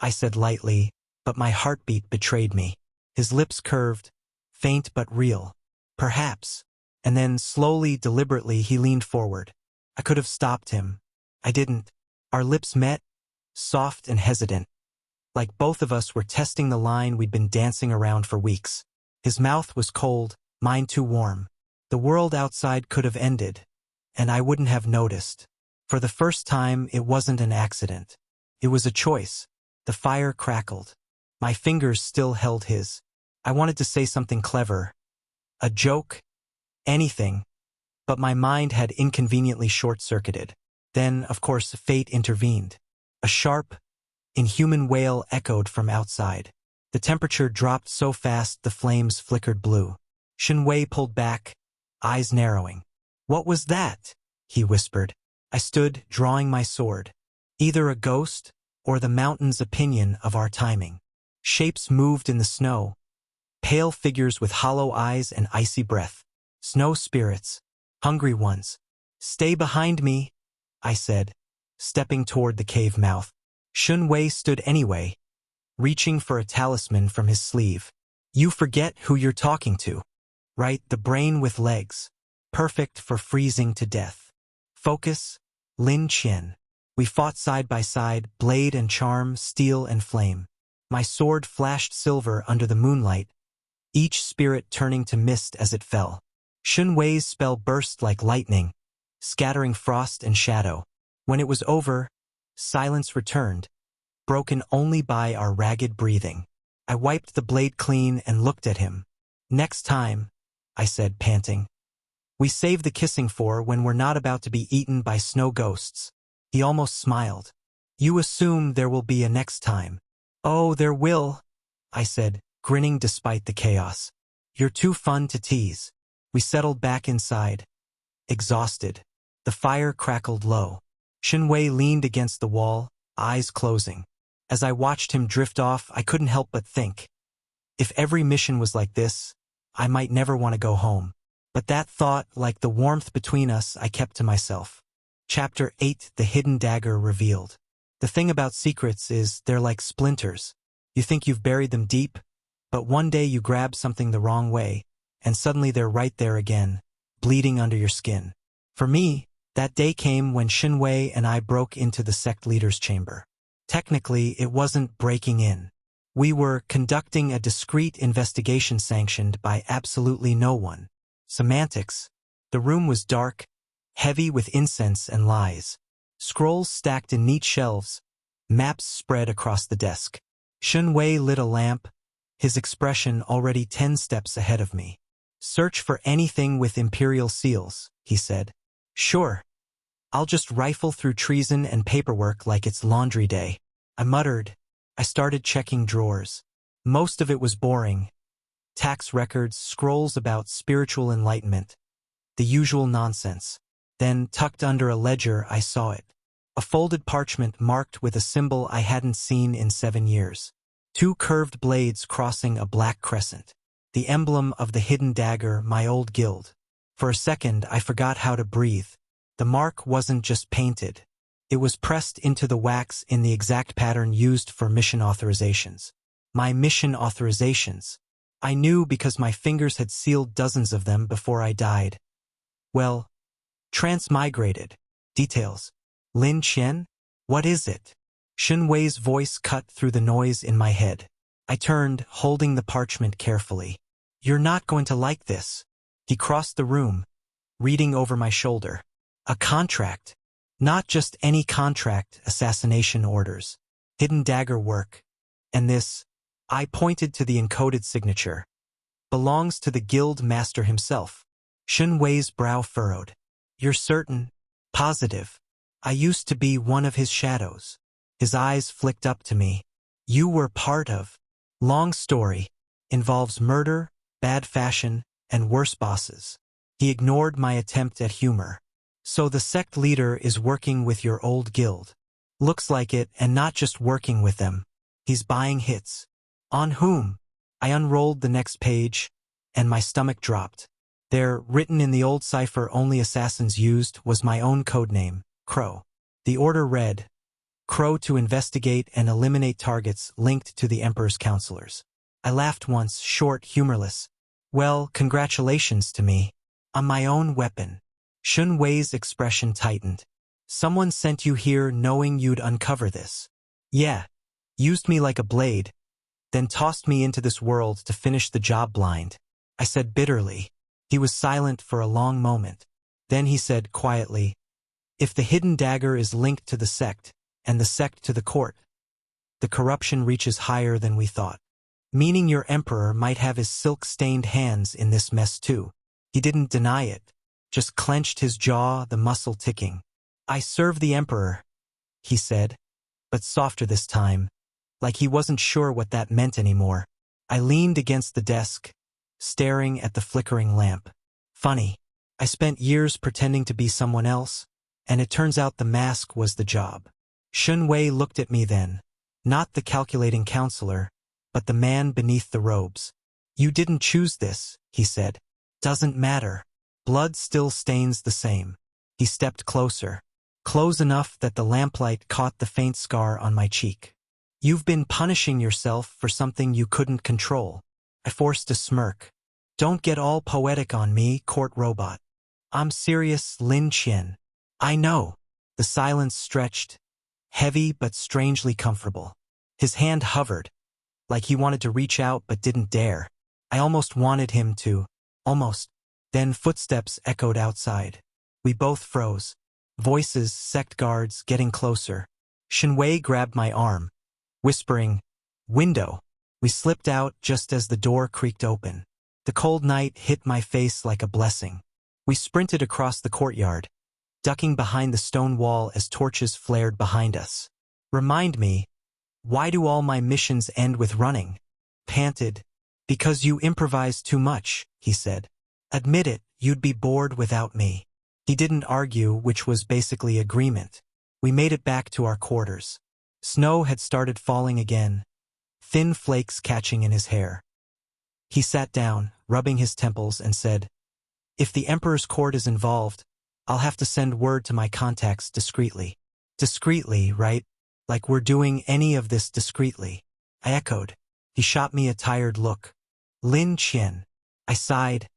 I said lightly, but my heartbeat betrayed me. His lips curved, faint but real. Perhaps. And then, slowly, deliberately, he leaned forward. I could have stopped him. I didn't. Our lips met, soft and hesitant, like both of us were testing the line we'd been dancing around for weeks. His mouth was cold, mine too warm. The world outside could have ended, and I wouldn't have noticed. For the first time, it wasn't an accident. It was a choice. The fire crackled. My fingers still held his. I wanted to say something clever. A joke. Anything. But my mind had inconveniently short-circuited. Then, of course, fate intervened. A sharp, inhuman wail echoed from outside. The temperature dropped so fast the flames flickered blue. Shen Wei pulled back, eyes narrowing. What was that? He whispered. I stood, drawing my sword. Either a ghost, or the mountain's opinion of our timing. Shapes moved in the snow. Pale figures with hollow eyes and icy breath. Snow spirits. Hungry ones. Stay behind me, I said, stepping toward the cave mouth. Shen Wei stood anyway, reaching for a talisman from his sleeve. You forget who you're talking to. Right, the brain with legs. Perfect for freezing to death. Focus, Lin Qian. We fought side by side, blade and charm, steel and flame. My sword flashed silver under the moonlight, each spirit turning to mist as it fell. Shen Wei's spell burst like lightning, scattering frost and shadow. When it was over, silence returned, broken only by our ragged breathing. I wiped the blade clean and looked at him. Next time, I said, panting. We save the kissing for when we're not about to be eaten by snow ghosts. He almost smiled. You assume there will be a next time. Oh, there will, I said, grinning despite the chaos. You're too fun to tease. We settled back inside, exhausted. The fire crackled low. Shen Wei leaned against the wall, eyes closing. As I watched him drift off, I couldn't help but think. If every mission was like this, I might never want to go home. But that thought, like the warmth between us, I kept to myself. Chapter 8, The Hidden Dagger Revealed. The thing about secrets is they're like splinters. You think you've buried them deep, but one day you grab something the wrong way, and suddenly they're right there again, bleeding under your skin. For me, that day came when Shen Wei and I broke into the sect leader's chamber. Technically, it wasn't breaking in. We were conducting a discreet investigation sanctioned by absolutely no one. Semantics. The room was dark, heavy with incense and lies. Scrolls stacked in neat shelves, maps spread across the desk. Shen Wei lit a lamp, his expression already 10 steps ahead of me. Search for anything with imperial seals, he said. Sure. I'll just rifle through treason and paperwork like it's laundry day. I muttered. I started checking drawers. Most of it was boring. Tax records, scrolls about spiritual enlightenment. The usual nonsense. Then, tucked under a ledger, I saw it. A folded parchment marked with a symbol I hadn't seen in 7 years. 2 curved blades crossing a black crescent. The emblem of the hidden dagger, my old guild. For a second, I forgot how to breathe. The mark wasn't just painted. It was pressed into the wax in the exact pattern used for mission authorizations. My mission authorizations. I knew because my fingers had sealed dozens of them before I died. Well, transmigrated. Details. Lin Qian? What is it? Shen Wei's voice cut through the noise in my head. I turned, holding the parchment carefully. You're not going to like this. He crossed the room, reading over my shoulder. A contract. Not just any contract, assassination orders. Hidden dagger work. And this, I pointed to the encoded signature, belongs to the guild master himself. Shen Wei's brow furrowed. You're certain? Positive? I used to be one of his shadows. His eyes flicked up to me. You were part of. Long story. Involves murder, bad fashion, and worse bosses. He ignored my attempt at humor. So the sect leader is working with your old guild. Looks like it, and not just working with them. He's buying hits. On whom? I unrolled the next page, and my stomach dropped. There, written in the old cipher only assassins used, was my own codename, Crow. The order read, Crow to investigate and eliminate targets linked to the Emperor's counselors. I laughed once, short, humorless. Well, congratulations to me. On my own weapon. Shun Wei's expression tightened. Someone sent you here knowing you'd uncover this. Yeah. Used me like a blade, then tossed me into this world to finish the job blind. I said bitterly. He was silent for a long moment. Then he said quietly, if the hidden dagger is linked to the sect, and the sect to the court, the corruption reaches higher than we thought. Meaning your emperor might have his silk-stained hands in this mess too. He didn't deny it, just clenched his jaw, the muscle ticking. I serve the emperor, he said, but softer this time, like he wasn't sure what that meant anymore. I leaned against the desk, staring at the flickering lamp. Funny, I spent years pretending to be someone else, and it turns out the mask was the job. Shun Wei looked at me then, not the calculating counselor, but the man beneath the robes. You didn't choose this, he said. Doesn't matter. Blood still stains the same. He stepped closer, close enough that the lamplight caught the faint scar on my cheek. You've been punishing yourself for something you couldn't control. I forced a smirk. Don't get all poetic on me, court robot. I'm serious, Lin Qian. I know. The silence stretched, heavy but strangely comfortable. His hand hovered, like he wanted to reach out but didn't dare. I almost wanted him to. Almost. Then footsteps echoed outside. We both froze. Voices, sect guards, getting closer. Shun Wei grabbed my arm, whispering, window. We slipped out just as the door creaked open. The cold night hit my face like a blessing. We sprinted across the courtyard, ducking behind the stone wall as torches flared behind us. Remind me, why do all my missions end with running? Panted. Because you improvise too much, he said. Admit it, you'd be bored without me. He didn't argue, which was basically agreement. We made it back to our quarters. Snow had started falling again, thin flakes catching in his hair. He sat down, rubbing his temples, and said, if the Emperor's court is involved, I'll have to send word to my contacts discreetly. Discreetly, right? Like we're doing any of this discreetly. I echoed. He shot me a tired look. Lin Qian. I sighed,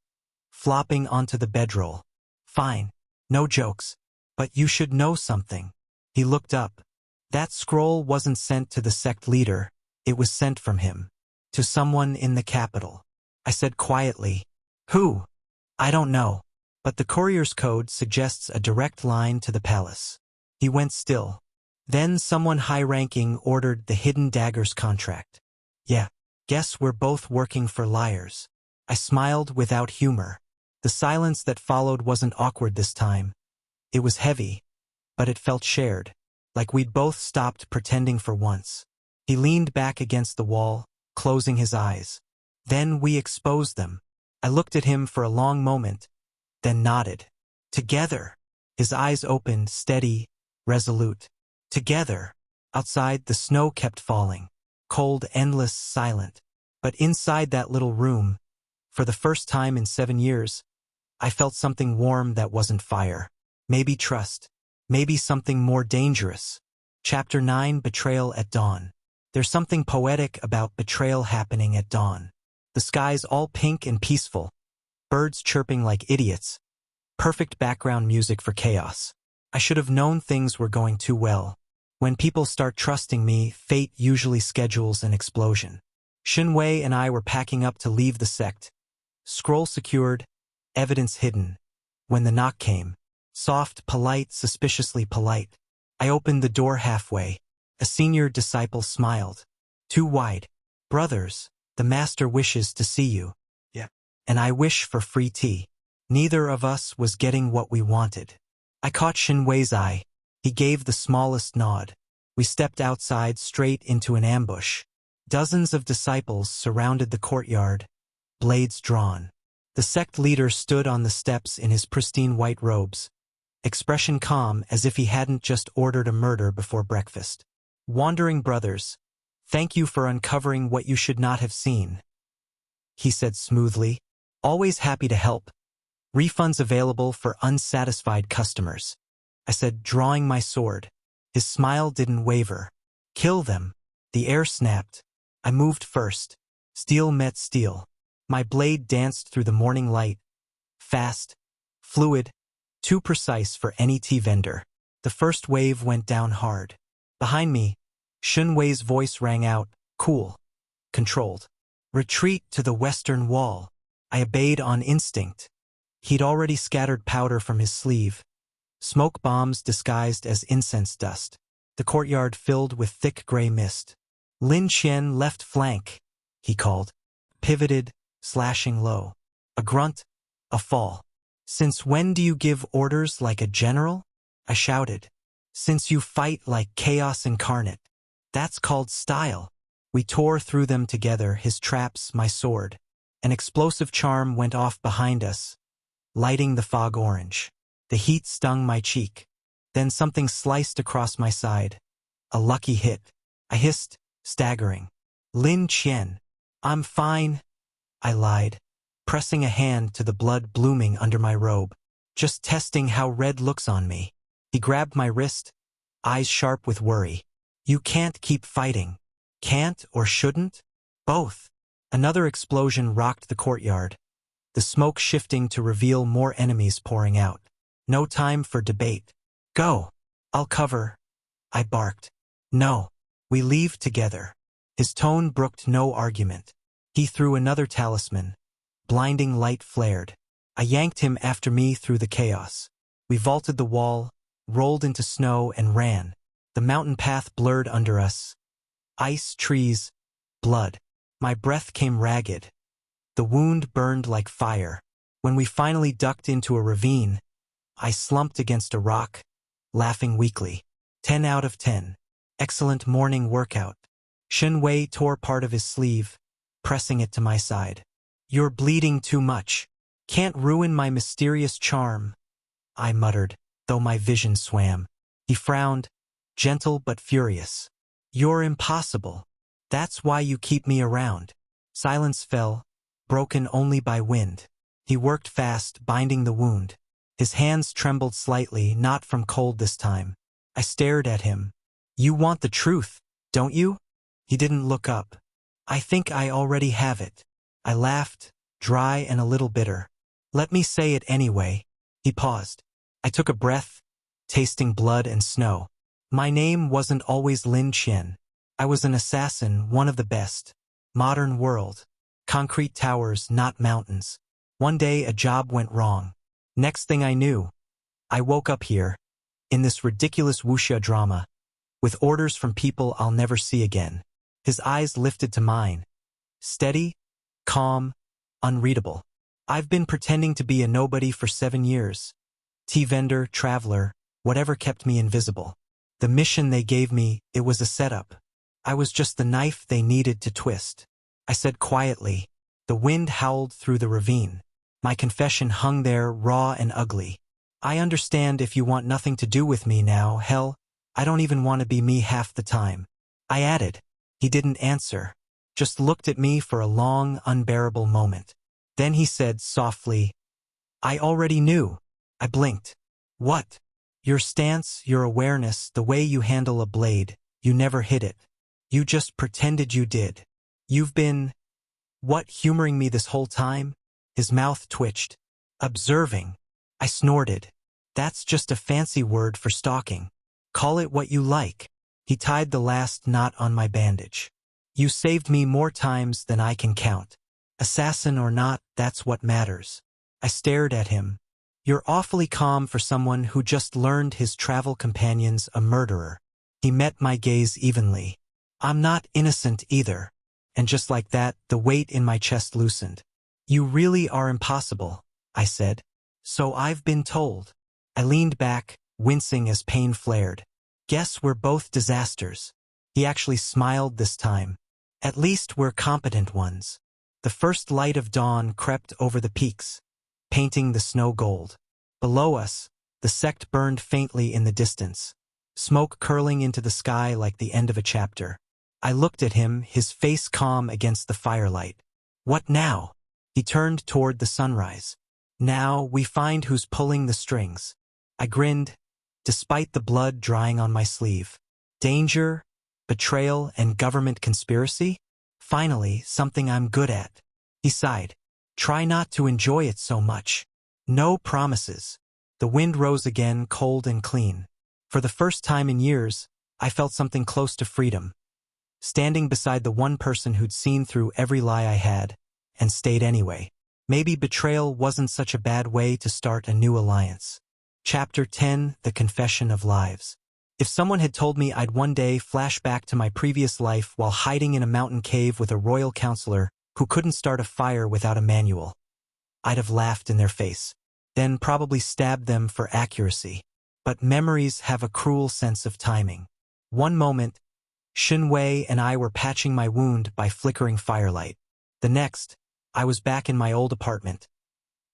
flopping onto the bedroll. Fine. No jokes. But you should know something. He looked up. That scroll wasn't sent to the sect leader. It was sent from him. To someone in the capital. I said quietly. Who? I don't know. But the courier's code suggests a direct line to the palace. He went still. Then someone high-ranking ordered the hidden dagger's contract. Yeah. Guess we're both working for liars. I smiled without humor. The silence that followed wasn't awkward this time. It was heavy, but it felt shared, like we'd both stopped pretending for once. He leaned back against the wall, closing his eyes. Then we exposed them. I looked at him for a long moment, then nodded. Together. His eyes opened, steady, resolute. Together. Outside, the snow kept falling. Cold, endless, silent. But inside that little room, for the first time in 7 years, I felt something warm that wasn't fire. Maybe trust. Maybe something more dangerous. Chapter 9, Betrayal at Dawn. There's something poetic about betrayal happening at dawn. The sky's all pink and peaceful. Birds chirping like idiots. Perfect background music for chaos. I should have known things were going too well. When people start trusting me, fate usually schedules an explosion. Shun Wei and I were packing up to leave the sect. Scroll secured, evidence hidden. When the knock came, soft, polite, suspiciously polite. I opened the door halfway. A senior disciple smiled. Too wide. Brothers, the master wishes to see you. Yeah. And I wish for free tea. Neither of us was getting what we wanted. I caught Shun Wei's eye. He gave the smallest nod. We stepped outside straight into an ambush. Dozens of disciples surrounded the courtyard, blades drawn. The sect leader stood on the steps in his pristine white robes, expression calm as if he hadn't just ordered a murder before breakfast. "Wandering brothers, thank you for uncovering what you should not have seen," he said smoothly. "Always happy to help. Refunds available for unsatisfied customers," I said, drawing my sword. His smile didn't waver. "Kill them." The air snapped. I moved first. Steel met steel. My blade danced through the morning light. Fast, fluid, too precise for any tea vendor. The first wave went down hard. Behind me, Shun Wei's voice rang out, cool, controlled. "Retreat to the western wall." I obeyed on instinct. He'd already scattered powder from his sleeve, smoke bombs disguised as incense dust. The courtyard filled with thick gray mist. "Lin Qian left flank," he called. Pivoted, slashing low. A grunt, a fall. "Since when do you give orders like a general?" I shouted. "Since you fight like chaos incarnate. That's called style." We tore through them together, his traps, my sword. An explosive charm went off behind us, lighting the fog orange. The heat stung my cheek. Then something sliced across my side. A lucky hit. I hissed, staggering. "Lin Qian." "I'm fine," I lied, pressing a hand to the blood blooming under my robe. "Just testing how red looks on me." He grabbed my wrist, eyes sharp with worry. "You can't keep fighting." "Can't or shouldn't?" "Both." Another explosion rocked the courtyard, the smoke shifting to reveal more enemies pouring out. No time for debate. "Go." "I'll cover," I barked. "No. We leave together." His tone brooked no argument. He threw another talisman. Blinding light flared. I yanked him after me through the chaos. We vaulted the wall, rolled into snow, and ran. The mountain path blurred under us. Ice, trees, blood. My breath came ragged. The wound burned like fire. When we finally ducked into a ravine, I slumped against a rock, laughing weakly. 10 out of 10. Excellent morning workout. Shun Wei tore part of his sleeve, pressing it to my side. "You're bleeding too much. Can't ruin my mysterious charm," I muttered, though my vision swam. He frowned, gentle but furious. "You're impossible. That's why you keep me around." Silence fell, broken only by wind. He worked fast, binding the wound. His hands trembled slightly, not from cold this time. I stared at him. "You want the truth, don't you?" He didn't look up. "I think I already have it." I laughed, dry and a little bitter. "Let me say it anyway." He paused. I took a breath, tasting blood and snow. My name wasn't always Lin Qian. I was an assassin, one of the best. Modern world. Concrete towers, not mountains. One day a job went wrong. Next thing I knew, I woke up here, in this ridiculous wuxia drama, with orders from people I'll never see again. His eyes lifted to mine. Steady, calm, unreadable. "I've been pretending to be a nobody for 7 years. Tea vendor, traveler, whatever kept me invisible. The mission they gave me, it was a setup. I was just the knife they needed to twist." I said quietly. The wind howled through the ravine. My confession hung there, raw and ugly. "I understand if you want nothing to do with me now. Hell, I don't even want to be me half the time." I added. He didn't answer, just looked at me for a long, unbearable moment. Then he said softly, "I already knew." I blinked. "What?" "Your stance, your awareness, the way you handle a blade. You never hit it. You just pretended you did. You've been, what, humoring me this whole time?" His mouth twitched. "Observing." I snorted. "That's just a fancy word for stalking. Call it what you like." He tied the last knot on my bandage. "You saved me more times than I can count. Assassin or not, that's what matters." I stared at him. "You're awfully calm for someone who just learned his travel companion's a murderer." He met my gaze evenly. "I'm not innocent either." And just like that, the weight in my chest loosened. "You really are impossible," I said. "So I've been told." I leaned back, wincing as pain flared. Guess we're both disasters. He actually smiled this time. At least we're competent ones. The first light of dawn crept over the peaks, painting the snow gold. Below us, the sect burned faintly in the distance, smoke curling into the sky like the end of a chapter. I looked at him, his face calm against the firelight. What now? He turned toward the sunrise. Now we find who's pulling the strings. I grinned, despite the blood drying on my sleeve. Danger, betrayal, and government conspiracy? Finally, something I'm good at. He sighed. Try not to enjoy it so much. No promises. The wind rose again, cold and clean. For the first time in years, I felt something close to freedom. Standing beside the one person who'd seen through every lie I had, and stayed anyway. Maybe betrayal wasn't such a bad way to start a new alliance. Chapter 10: The Confession of Lives. If someone had told me I'd one day flash back to my previous life while hiding in a mountain cave with a royal counselor who couldn't start a fire without a manual, I'd have laughed in their face, then probably stabbed them for accuracy. But memories have a cruel sense of timing. One moment, Shenwei and I were patching my wound by flickering firelight. The next, I was back in my old apartment.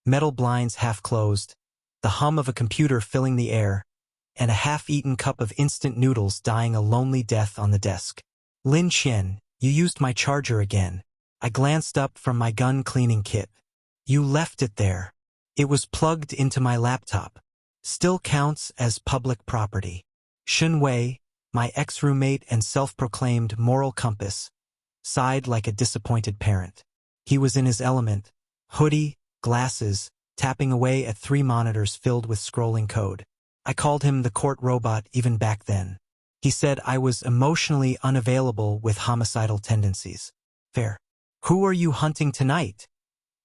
Metal blinds half closed, the hum of a computer filling the air, and a half-eaten cup of instant noodles dying a lonely death on the desk. Lin Qian, you used my charger again. I glanced up from my gun cleaning kit. You left it there. It was plugged into my laptop. Still counts as public property. Shenwei, my ex-roommate and self-proclaimed moral compass, sighed like a disappointed parent. He was in his element, hoodie, glasses, tapping away at 3 monitors filled with scrolling code. I called him the court robot even back then. He said I was emotionally unavailable with homicidal tendencies. Fair. Who are you hunting tonight?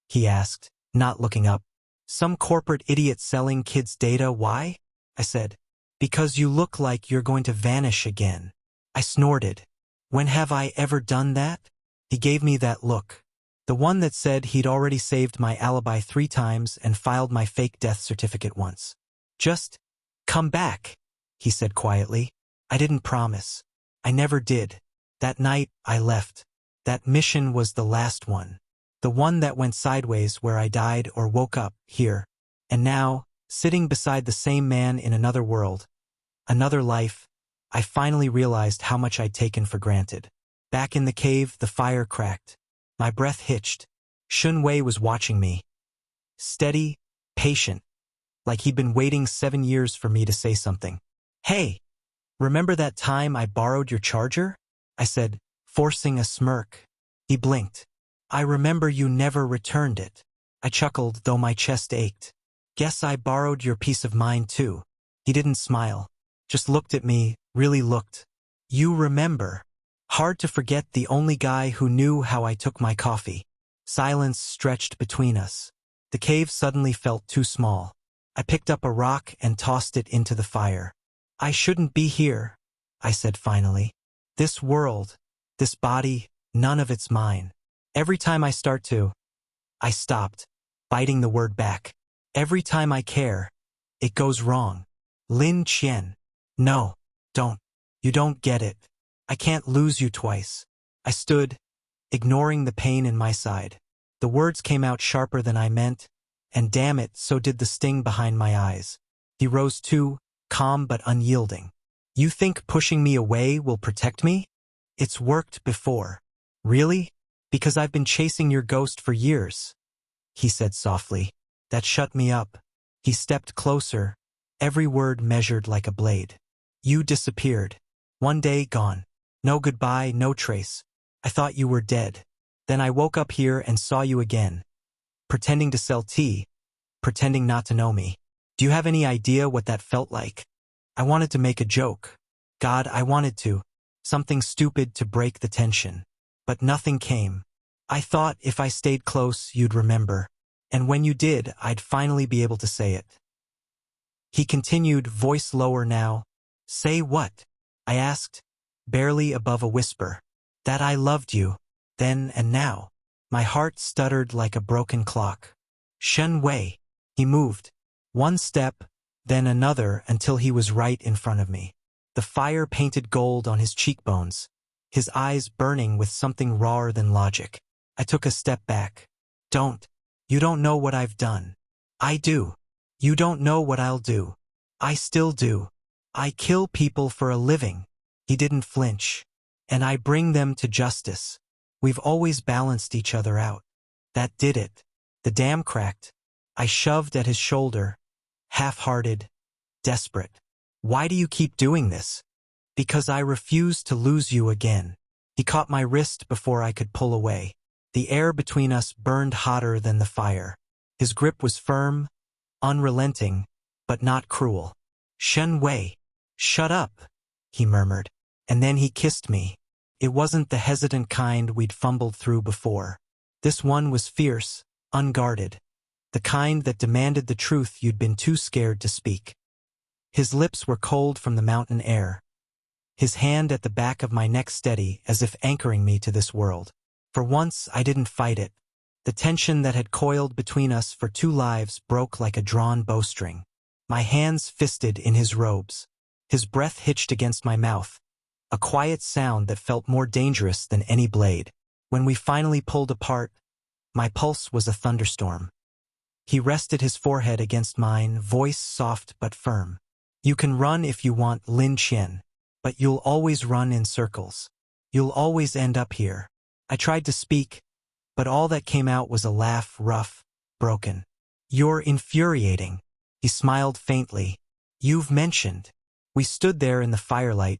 He asked, not looking up. Some corporate idiot selling kids data. Why? I said. Because you look like you're going to vanish again. I snorted. When have I ever done that? He gave me that look. The one that said he'd already saved my alibi 3 times and filed my fake death certificate once. Just come back, he said quietly. I didn't promise. I never did. That night, I left. That mission was the last one. The one that went sideways where I died or woke up, here. And now, sitting beside the same man in another world, another life, I finally realized how much I'd taken for granted. Back in the cave, the fire cracked. My breath hitched. Shenwei was watching me. Steady, patient, like he'd been waiting 7 years for me to say something. Hey, remember that time I borrowed your charger? I said, forcing a smirk. He blinked. I remember you never returned it. I chuckled, though my chest ached. Guess I borrowed your peace of mind too. He didn't smile, just looked at me, really looked. You remember. Hard to forget the only guy who knew how I took my coffee. Silence stretched between us. The cave suddenly felt too small. I picked up a rock and tossed it into the fire. I shouldn't be here, I said finally. This world, this body, none of it's mine. Every time I start to, I stopped, biting the word back. Every time I care, it goes wrong. Lin Qian. No, don't. You don't get it. I can't lose you twice. I stood, ignoring the pain in my side. The words came out sharper than I meant, and damn it, so did the sting behind my eyes. He rose too, calm but unyielding. You think pushing me away will protect me? It's worked before. Really? Because I've been chasing your ghost for years, he said softly. That shut me up. He stepped closer, every word measured like a blade. You disappeared. One day gone. No goodbye, no trace. I thought you were dead. Then I woke up here and saw you again. Pretending to sell tea, pretending not to know me. Do you have any idea what that felt like? I wanted to make a joke. God, I wanted to. Something stupid to break the tension. But nothing came. I thought if I stayed close, you'd remember. And when you did, I'd finally be able to say it. He continued, voice lower now. Say what? I asked, barely above a whisper. That I loved you, then and now. My heart stuttered like a broken clock. Shenwei. He moved. One step, then another until he was right in front of me. The fire painted gold on his cheekbones, his eyes burning with something rawer than logic. I took a step back. Don't. You don't know what I've done. I do. You don't know what I'll do. I still do. I kill people for a living. He didn't flinch. And I bring them to justice. We've always balanced each other out. That did it. The dam cracked. I shoved at his shoulder, half-hearted, desperate. Why do you keep doing this? Because I refuse to lose you again. He caught my wrist before I could pull away. The air between us burned hotter than the fire. His grip was firm, unrelenting, but not cruel. Shen Wei, shut up, he murmured. And then he kissed me. It wasn't the hesitant kind we'd fumbled through before. This one was fierce, unguarded. The kind that demanded the truth you'd been too scared to speak. His lips were cold from the mountain air. His hand at the back of my neck steady, as if anchoring me to this world. For once, I didn't fight it. The tension that had coiled between us for 2 lives broke like a drawn bowstring. My hands fisted in his robes. His breath hitched against my mouth, a quiet sound that felt more dangerous than any blade. When we finally pulled apart, my pulse was a thunderstorm. He rested his forehead against mine, voice soft but firm. You can run if you want, Lin Qian, but you'll always run in circles. You'll always end up here. I tried to speak, but all that came out was a laugh, rough, broken. You're infuriating. He smiled faintly. You've mentioned. We stood there in the firelight,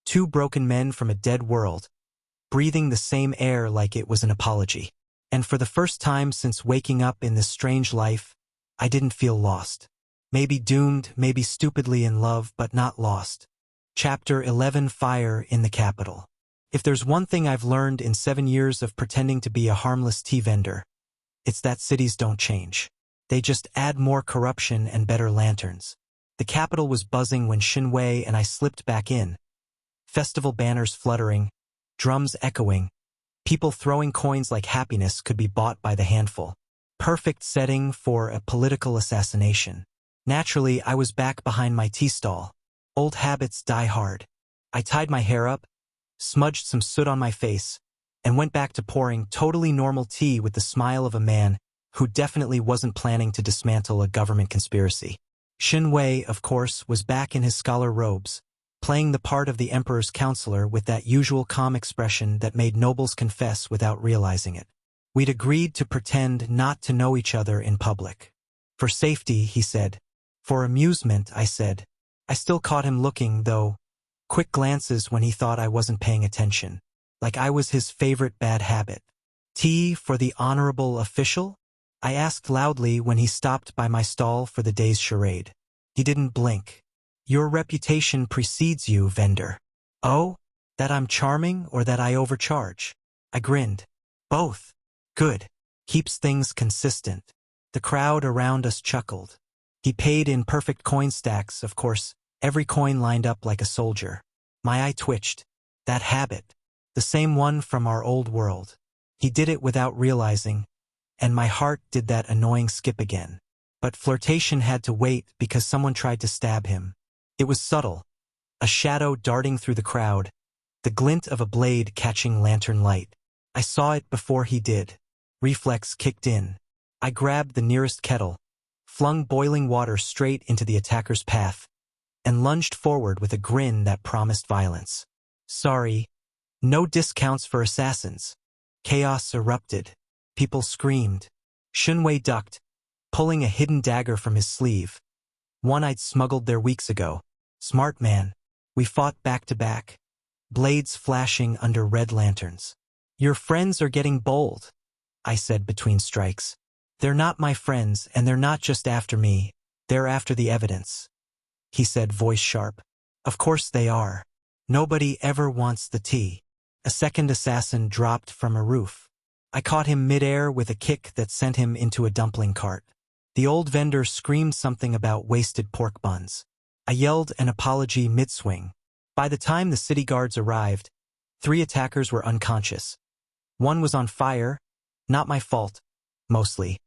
2 broken men from a dead world, breathing the same air like it was an apology. And for the first time since waking up in this strange life, I didn't feel lost. Maybe doomed, maybe stupidly in love, but not lost. Chapter 11: Fire in the Capital. If there's one thing I've learned in 7 years of pretending to be a harmless tea vendor, it's that cities don't change. They just add more corruption and better lanterns. The capital was buzzing when Shen Wei and I slipped back in. Festival banners fluttering, drums echoing, people throwing coins like happiness could be bought by the handful. Perfect setting for a political assassination. Naturally, I was back behind my tea stall. Old habits die hard. I tied my hair up, smudged some soot on my face, and went back to pouring totally normal tea with the smile of a man who definitely wasn't planning to dismantle a government conspiracy. Shen Wei, of course, was back in his scholar robes, playing the part of the emperor's counselor with that usual calm expression that made nobles confess without realizing it. We'd agreed to pretend not to know each other in public. For safety, he said. For amusement, I said. I still caught him looking, though, quick glances when he thought I wasn't paying attention, like I was his favorite bad habit. Tea for the honorable official? I asked loudly when he stopped by my stall for the day's charade. He didn't blink. Your reputation precedes you, vendor. Oh? That I'm charming or that I overcharge? I grinned. Both. Good. Keeps things consistent. The crowd around us chuckled. He paid in perfect coin stacks, of course, every coin lined up like a soldier. My eye twitched. That habit. The same one from our old world. He did it without realizing, and my heart did that annoying skip again. But flirtation had to wait because someone tried to stab him. It was subtle. A shadow darting through the crowd, the glint of a blade catching lantern light. I saw it before he did. Reflex kicked in. I grabbed the nearest kettle, flung boiling water straight into the attacker's path, and lunged forward with a grin that promised violence. Sorry. No discounts for assassins. Chaos erupted. People screamed. Shen Wei ducked, pulling a hidden dagger from his sleeve. One I'd smuggled there weeks ago. Smart man. We fought back to back, blades flashing under red lanterns. Your friends are getting bold, I said between strikes. They're not my friends, and they're not just after me. They're after the evidence, he said, voice sharp. Of course they are. Nobody ever wants the tea. A second assassin dropped from a roof. I caught him midair with a kick that sent him into a dumpling cart. The old vendor screamed something about wasted pork buns. I yelled an apology mid-swing. By the time the city guards arrived, 3 attackers were unconscious. One was on fire, not my fault, mostly.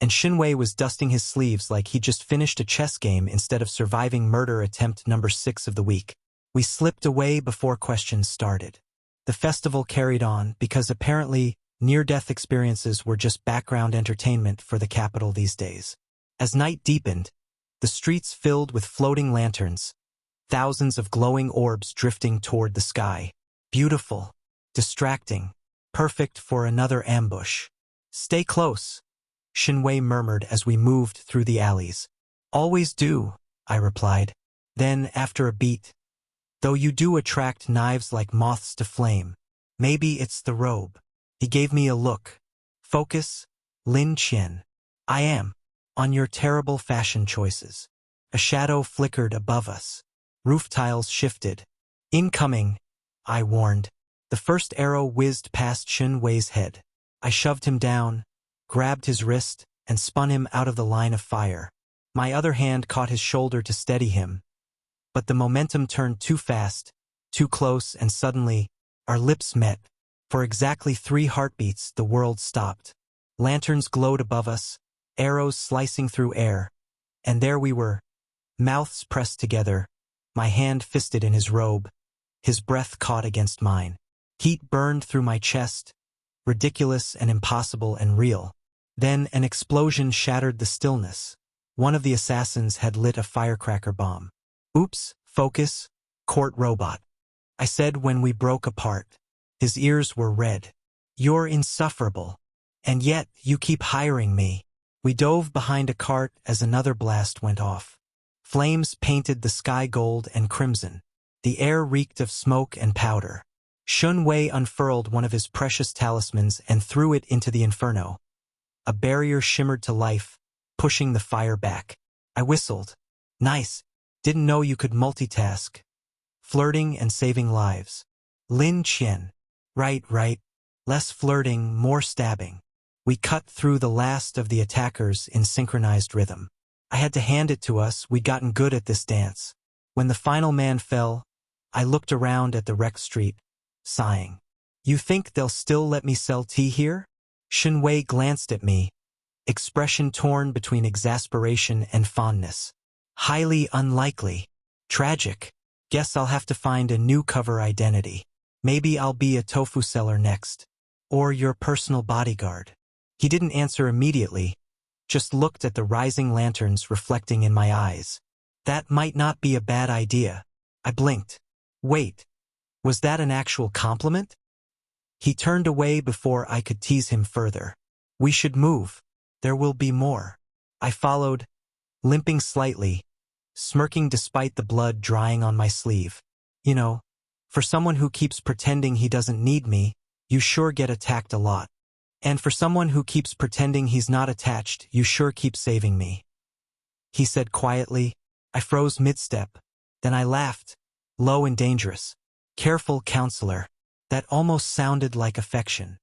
and Shinwei was dusting his sleeves like he just finished a chess game instead of surviving murder attempt number 6 of the week. We slipped away before questions started. The festival carried on because apparently near-death experiences were just background entertainment for the capital these days. As night deepened, the streets filled with floating lanterns, thousands of glowing orbs drifting toward the sky. Beautiful, distracting, perfect for another ambush. "Stay close," Shinwei murmured as we moved through the alleys. "Always do," I replied. Then, after a beat, "Though you do attract knives like moths to flame, maybe it's the robe." He gave me a look. "Focus, Lin Qian. I am on your terrible fashion choices." A shadow flickered above us. Roof tiles shifted. "Incoming," I warned. The first arrow whizzed past Shinwei's head. I shoved him down, grabbed his wrist, and spun him out of the line of fire. My other hand caught his shoulder to steady him. But the momentum turned too fast, too close, and suddenly, our lips met. For exactly 3 heartbeats, the world stopped. Lanterns glowed above us, arrows slicing through air. And there we were, mouths pressed together, my hand fisted in his robe, his breath caught against mine. Heat burned through my chest, ridiculous and impossible and real. Then an explosion shattered the stillness. One of the assassins had lit a firecracker bomb. "Oops, focus, court robot," I said when we broke apart. His ears were red. "You're insufferable. And yet you keep hiring me." We dove behind a cart as another blast went off. Flames painted the sky gold and crimson. The air reeked of smoke and powder. Shinwei unfurled one of his precious talismans and threw it into the inferno. A barrier shimmered to life, pushing the fire back. I whistled. "Nice. Didn't know you could multitask." Flirting and saving lives. Lin Qian. Right. Less flirting, more stabbing. We cut through the last of the attackers in synchronized rhythm. I had to hand it to us, we'd gotten good at this dance. When the final man fell, I looked around at the wrecked street, sighing. "You think they'll still let me sell tea here?" Shinwei glanced at me, expression torn between exasperation and fondness. "Highly unlikely. Tragic. Guess I'll have to find a new cover identity. Maybe I'll be a tofu seller next. Or your personal bodyguard." He didn't answer immediately, just looked at the rising lanterns reflecting in my eyes. "That might not be a bad idea." I blinked. Wait, was that an actual compliment? He turned away before I could tease him further. "We should move. There will be more." I followed, limping slightly, smirking despite the blood drying on my sleeve. You know, for someone who keeps pretending he doesn't need me, you sure get attacked a lot. And for someone who keeps pretending he's not attached, you sure keep saving me," he said quietly. I froze mid-step. Then I laughed, low and dangerous. "Careful, counselor." That almost sounded like affection.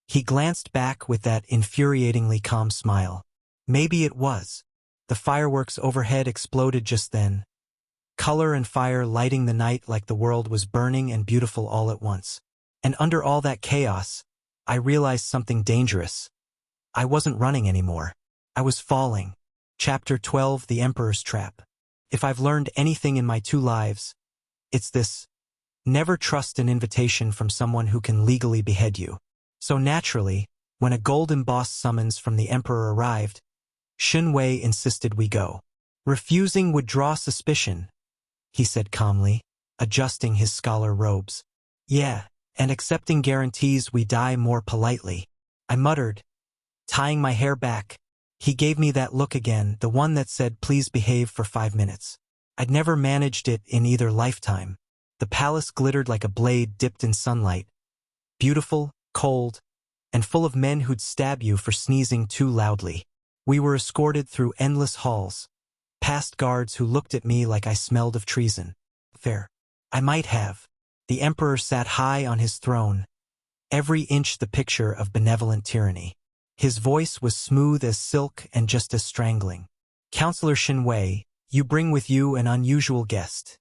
He glanced back with that infuriatingly calm smile. Maybe it was. The fireworks overhead exploded just then. Color and fire lighting the night like the world was burning and beautiful all at once. And under all that chaos, I realized something dangerous. I wasn't running anymore. I was falling. Chapter 12, The Emperor's Trap. If I've learned anything in my 2 lives, it's this. Never trust an invitation from someone who can legally behead you. So naturally, when a gold-embossed summons from the Emperor arrived, Shinwei insisted we go. "Refusing would draw suspicion," he said calmly, adjusting his scholar robes. "Yeah, and accepting guarantees we die more politely," I muttered, tying my hair back. He gave me that look again, the one that said please behave for 5 minutes. I'd never managed it in either lifetime. The palace glittered like a blade dipped in sunlight. Beautiful, cold, and full of men who'd stab you for sneezing too loudly. We were escorted through endless halls, past guards who looked at me like I smelled of treason. Fair. I might have. The emperor sat high on his throne, every inch the picture of benevolent tyranny. His voice was smooth as silk and just as strangling. "Counselor Shinwei, you bring with you an unusual guest,"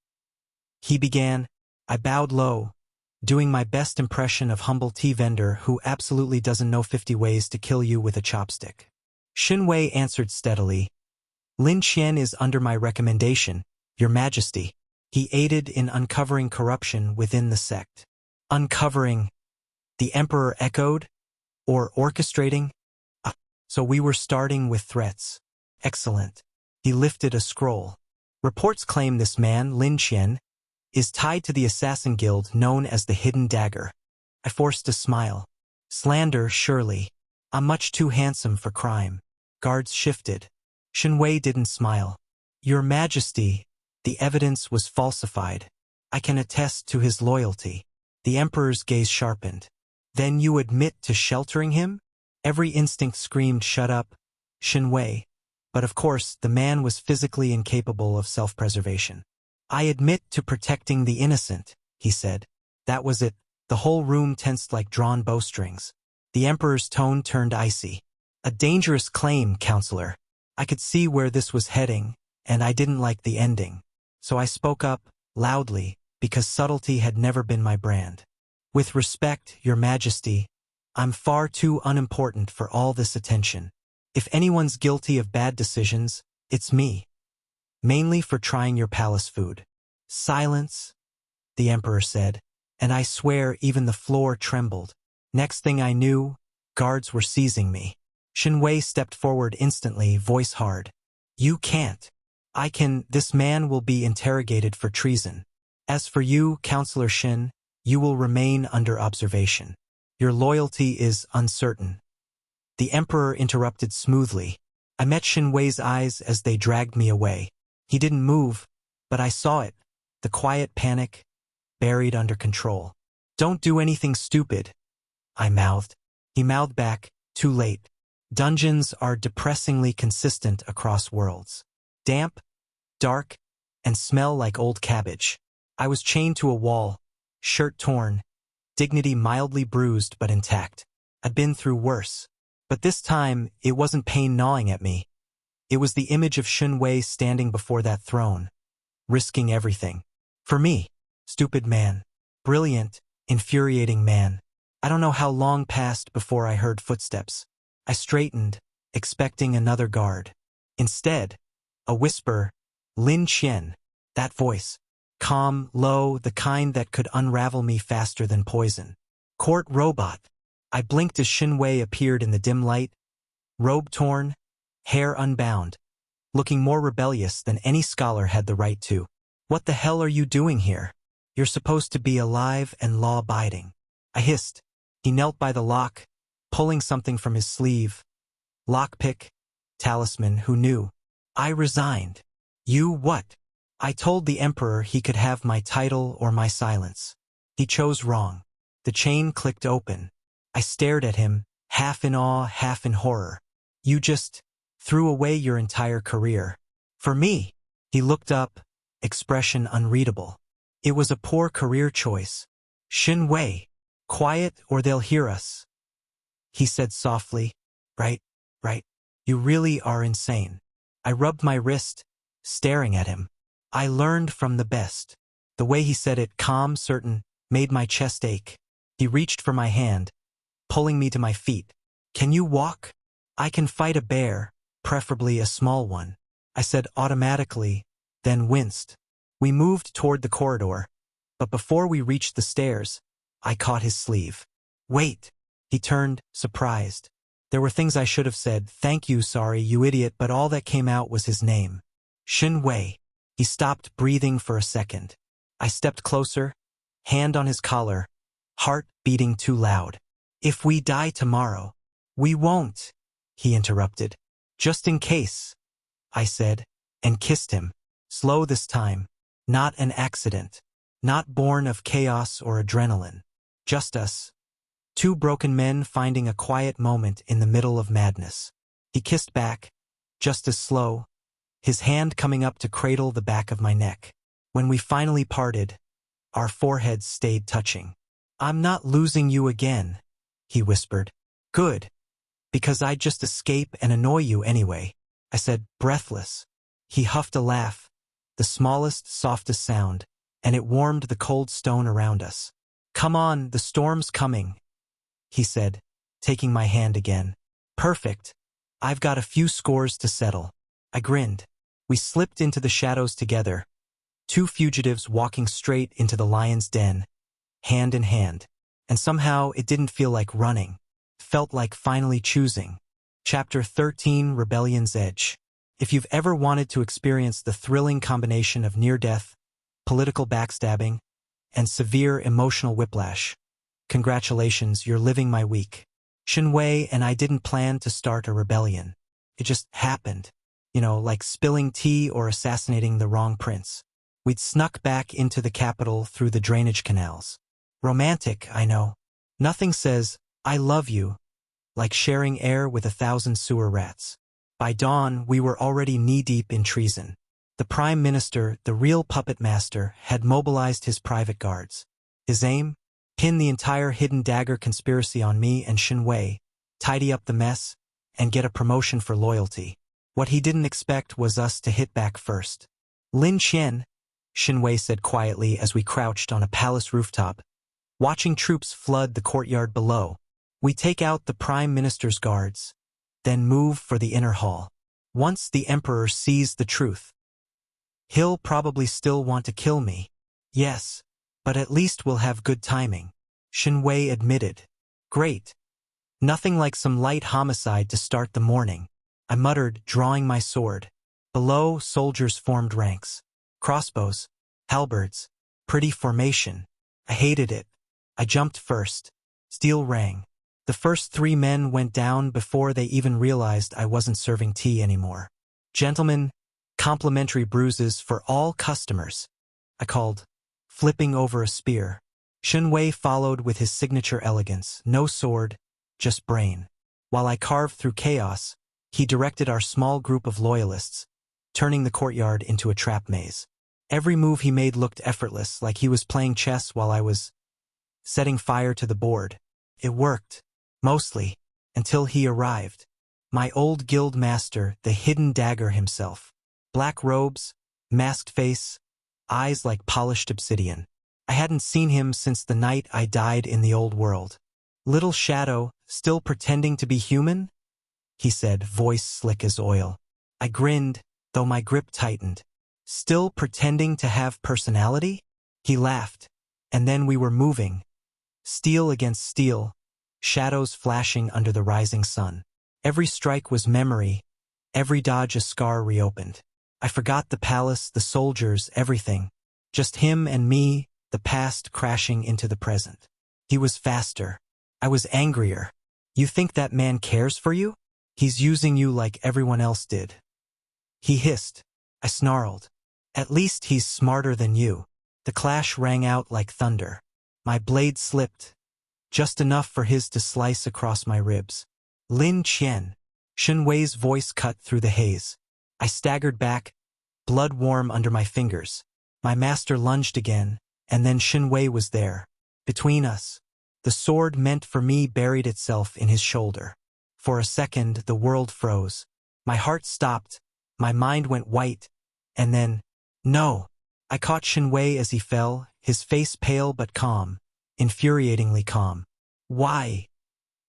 he began. I bowed low, doing my best impression of humble tea vendor who absolutely doesn't know 50 ways to kill you with a chopstick. Xinwei answered steadily. Lin Qian is under my recommendation, Your Majesty. He aided in uncovering corruption within the sect. Uncovering, the emperor echoed, or orchestrating? So we were starting with threats. Excellent. He lifted a scroll. Reports claim this man, Lin Qian, is tied to the assassin guild known as the Hidden Dagger. I forced a smile. Slander, surely. I'm much too handsome for crime. Guards shifted. Xinwei didn't smile. Your Majesty, the evidence was falsified. I can attest to his loyalty. The emperor's gaze sharpened. Then you admit to sheltering him? Every instinct screamed, shut up, Xinwei. But of course, the man was physically incapable of self-preservation. I admit to protecting the innocent, he said. That was it. The whole room tensed like drawn bowstrings. The emperor's tone turned icy. A dangerous claim, counselor. I could see where this was heading, and I didn't like the ending. So I spoke up, loudly, because subtlety had never been my brand. With respect, Your Majesty, I'm far too unimportant for all this attention. If anyone's guilty of bad decisions, it's me. Mainly for trying your palace food. Silence, the emperor said, and I swear even the floor trembled. Next thing I knew, guards were seizing me. Xinwei stepped forward instantly, voice hard. You can't. I can. This man will be interrogated for treason. As for you, Counselor Xin, you will remain under observation. Your loyalty is uncertain. The emperor interrupted smoothly. I met Xinwei's eyes as they dragged me away. He didn't move, but I saw it. The quiet panic, buried under control. Don't do anything stupid, I mouthed. He mouthed back, too late. Dungeons are depressingly consistent across worlds. Damp, dark, and smell like old cabbage. I was chained to a wall, shirt torn, dignity mildly bruised but intact. I'd been through worse. But this time, it wasn't pain gnawing at me. It was the image of Xinwei standing before that throne, risking everything. For me, stupid man, brilliant, infuriating man. I don't know how long passed before I heard footsteps. I straightened, expecting another guard. Instead, a whisper, Lin Qian. That voice, calm, low, the kind that could unravel me faster than poison. Court robot. I blinked as Xinwei appeared in the dim light, robe torn, hair unbound, looking more rebellious than any scholar had the right to. What the hell are you doing here? You're supposed to be alive and law-abiding. I hissed. He knelt by the lock, pulling something from his sleeve. Lockpick, talisman, who knew? I resigned. You what? I told the emperor he could have my title or my silence. He chose wrong. The chain clicked open. I stared at him, half in awe, half in horror. You just threw away your entire career. For me. He looked up, expression unreadable. It was a poor career choice. Xinwei, quiet or they'll hear us. He said softly, right. You really are insane. I rubbed my wrist, staring at him. I learned from the best. The way he said it, calm, certain, made my chest ache. He reached for my hand, pulling me to my feet. Can you walk? I can fight a bear, preferably a small one. I said automatically, then winced. We moved toward the corridor, but before we reached the stairs, I caught his sleeve. Wait. He turned, surprised. There were things I should have said, thank you, sorry, you idiot, but all that came out was his name. Xinwei. He stopped breathing for a second. I stepped closer, hand on his collar, heart beating too loud. If we die tomorrow, we won't, he interrupted. Just in case, I said, and kissed him. Slow this time. Not an accident. Not born of chaos or adrenaline. Just us. Two broken men finding a quiet moment in the middle of madness. He kissed back, just as slow, his hand coming up to cradle the back of my neck. When we finally parted, our foreheads stayed touching. I'm not losing you again, he whispered. Good. Because I'd just escape and annoy you anyway, I said, breathless. He huffed a laugh, the smallest, softest sound, and it warmed the cold stone around us. Come on, the storm's coming, he said, taking my hand again. Perfect. I've got a few scores to settle. I grinned. We slipped into the shadows together, two fugitives walking straight into the lion's den, hand in hand. And somehow it didn't feel like running. It felt like finally choosing. Chapter 13, Rebellion's Edge. If you've ever wanted to experience the thrilling combination of near-death, political backstabbing, and severe emotional whiplash, congratulations, you're living my week. Shinwei and I didn't plan to start a rebellion. It just happened. Like spilling tea or assassinating the wrong prince. We'd snuck back into the capital through the drainage canals. Romantic, I know. Nothing says, I love you, like sharing air with 1,000 sewer rats. By dawn, we were already knee-deep in treason. The Prime Minister, the real puppet master, had mobilized his private guards. His aim? Pin the entire hidden dagger conspiracy on me and Shinwei, tidy up the mess, and get a promotion for loyalty. What he didn't expect was us to hit back first. Lin Qian, Shinwei said quietly as we crouched on a palace rooftop, watching troops flood the courtyard below. We take out the Prime Minister's guards, then move for the inner hall. Once the Emperor sees the truth, he'll probably still want to kill me. Yes, but at least we'll have good timing, Shinwei admitted. Great. Nothing like some light homicide to start the morning, I muttered, drawing my sword. Below, soldiers formed ranks. Crossbows, halberds, pretty formation. I hated it. I jumped first. Steel rang. The first 3 men went down before they even realized I wasn't serving tea anymore. Gentlemen, complimentary bruises for all customers, I called, flipping over a spear. Shinwei followed with his signature elegance, no sword, just brain. While I carved through chaos, he directed our small group of loyalists, turning the courtyard into a trap maze. Every move he made looked effortless, like he was playing chess while I was setting fire to the board. It worked, mostly, until he arrived. My old guild master, the hidden dagger himself. Black robes, masked face, eyes like polished obsidian. I hadn't seen him since the night I died in the old world. Little shadow, still pretending to be human? He said, voice slick as oil. I grinned, though my grip tightened. Still pretending to have personality? He laughed. And then we were moving. Steel against steel, shadows flashing under the rising sun. Every strike was memory, every dodge a scar reopened. I forgot the palace, the soldiers, everything. Just him and me, the past crashing into the present. He was faster. I was angrier. You think that man cares for you? He's using you like everyone else did. He hissed. I snarled. At least he's smarter than you. The clash rang out like thunder. My blade slipped, just enough for his to slice across my ribs. Lin Qian. Shinwei's voice cut through the haze. I staggered back, blood warm under my fingers. My master lunged again, and then Shinwei was there. Between us, the sword meant for me buried itself in his shoulder. For a second, the world froze. My heart stopped, my mind went white, and then, no! I caught Shinwei as he fell, his face pale but calm, infuriatingly calm. Why?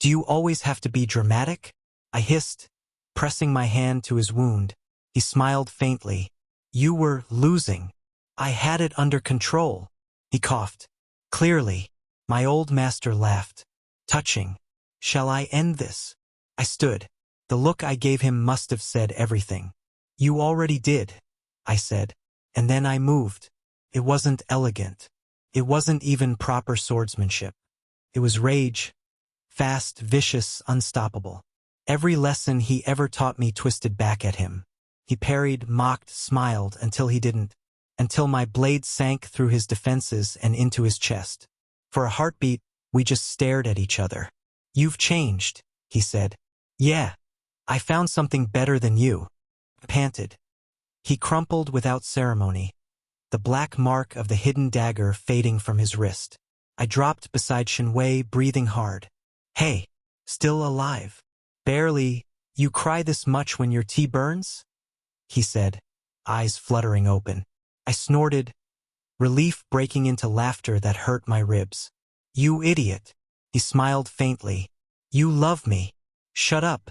Do you always have to be dramatic? I hissed, pressing my hand to his wound. He smiled faintly. You were losing. I had it under control. He coughed. Clearly. My old master laughed. Touching. Shall I end this? I stood. The look I gave him must have said everything. You already did, I said. And then I moved. It wasn't elegant. It wasn't even proper swordsmanship. It was rage. Fast, vicious, unstoppable. Every lesson he ever taught me twisted back at him. He parried, mocked, smiled until he didn't. Until my blade sank through his defenses and into his chest. For a heartbeat, we just stared at each other. You've changed, he said. Yeah. I found something better than you. Panted. He crumpled without ceremony, the black mark of the hidden dagger fading from his wrist. I dropped beside Shinwei, breathing hard. Hey, still alive. Barely. You cry this much when your tea burns? He said, eyes fluttering open. I snorted, relief breaking into laughter that hurt my ribs. You idiot. He smiled faintly. You love me. Shut up.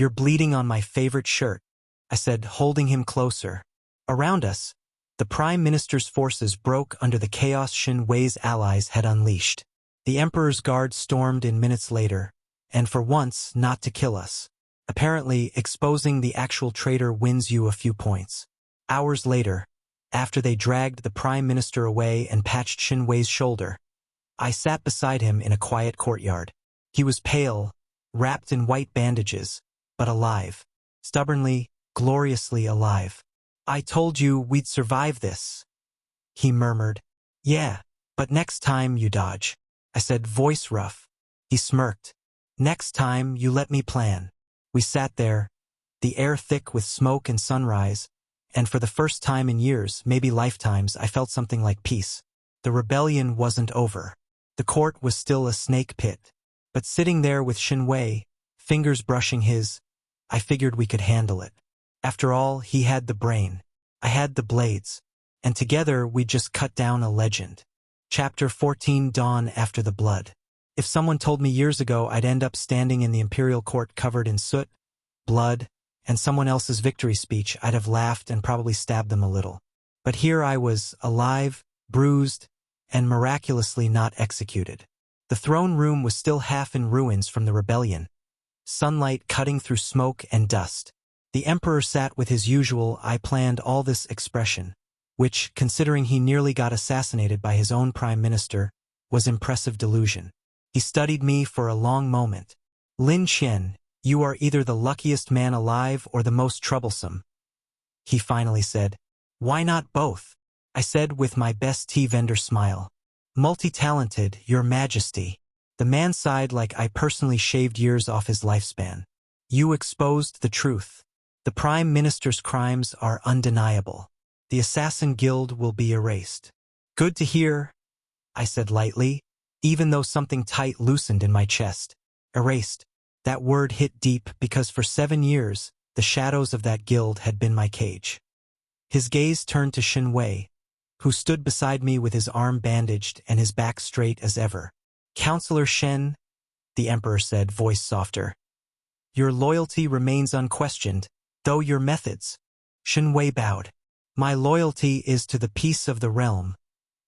You're bleeding on my favorite shirt, I said, holding him closer. Around us, the Prime Minister's forces broke under the chaos Shin Wei's allies had unleashed. The Emperor's guard stormed in minutes later, and for once not to kill us. Apparently, exposing the actual traitor wins you a few points. Hours later, after they dragged the Prime Minister away and patched Shin Wei's shoulder, I sat beside him in a quiet courtyard. He was pale, wrapped in white bandages, but alive. Stubbornly, gloriously alive. I told you we'd survive this, he murmured. Yeah, but next time you dodge, I said, voice rough. He smirked. Next time you let me plan. We sat there, the air thick with smoke and sunrise, and for the first time in years, maybe lifetimes, I felt something like peace. The rebellion wasn't over. The court was still a snake pit. But sitting there with Shin Wei, fingers brushing his, I figured we could handle it. After all, he had the brain. I had the blades. And together we just cut down a legend. Chapter 14, Dawn After the Blood. If someone told me years ago I'd end up standing in the imperial court covered in soot, blood, and someone else's victory speech, I'd have laughed and probably stabbed them a little. But here I was, alive, bruised, and miraculously not executed. The throne room was still half in ruins from the rebellion, sunlight cutting through smoke and dust. The Emperor sat with his usual "I planned all this" expression, which, considering he nearly got assassinated by his own prime minister, was impressive delusion. He studied me for a long moment. Lin Qian, you are either the luckiest man alive or the most troublesome, he finally said. Why not both? I said with my best tea vendor smile. Multi-talented, Your Majesty. The man sighed like I personally shaved years off his lifespan. You exposed the truth. The Prime Minister's crimes are undeniable. The Assassin Guild will be erased. Good to hear, I said lightly, even though something tight loosened in my chest. Erased. That word hit deep because for 7 years, the shadows of that guild had been my cage. His gaze turned to Shin Wei, who stood beside me with his arm bandaged and his back straight as ever. Counselor Shen, the Emperor said, voice softer. Your loyalty remains unquestioned, though your methods. Shin Wei bowed. My loyalty is to the peace of the realm,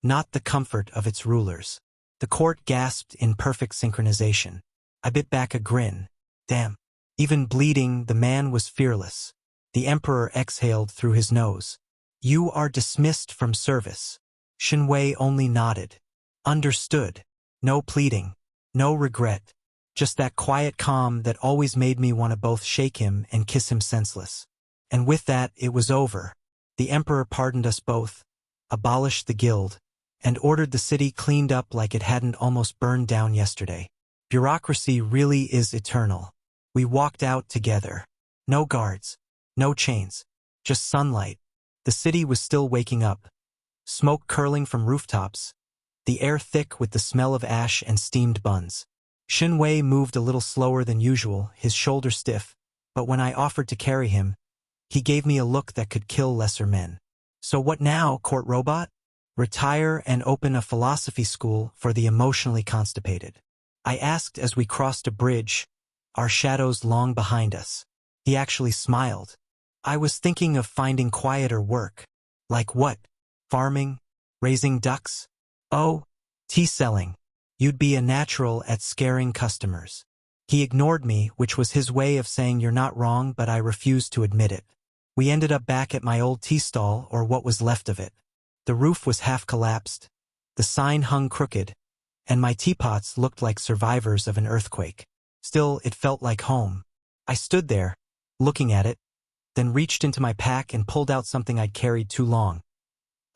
not the comfort of its rulers. The court gasped in perfect synchronization. I bit back a grin. Damn. Even bleeding, the man was fearless. The Emperor exhaled through his nose. You are dismissed from service. Shin Wei only nodded. Understood. No pleading. No regret. Just that quiet calm that always made me want to both shake him and kiss him senseless. And with that, it was over. The Emperor pardoned us both, abolished the guild, and ordered the city cleaned up like it hadn't almost burned down yesterday. Bureaucracy really is eternal. We walked out together. No guards. No chains. Just sunlight. The city was still waking up. Smoke curling from rooftops. The air thick with the smell of ash and steamed buns. Shin Wei moved a little slower than usual, his shoulder stiff, but when I offered to carry him, he gave me a look that could kill lesser men. So what now, court robot? Retire and open a philosophy school for the emotionally constipated. I asked as we crossed a bridge, our shadows long behind us. He actually smiled. I was thinking of finding quieter work. Like what? Farming? Raising ducks? Oh, tea selling. You'd be a natural at scaring customers. He ignored me, which was his way of saying you're not wrong, but I refused to admit it. We ended up back at my old tea stall, or what was left of it. The roof was half collapsed, the sign hung crooked, and my teapots looked like survivors of an earthquake. Still, it felt like home. I stood there, looking at it, then reached into my pack and pulled out something I'd carried too long.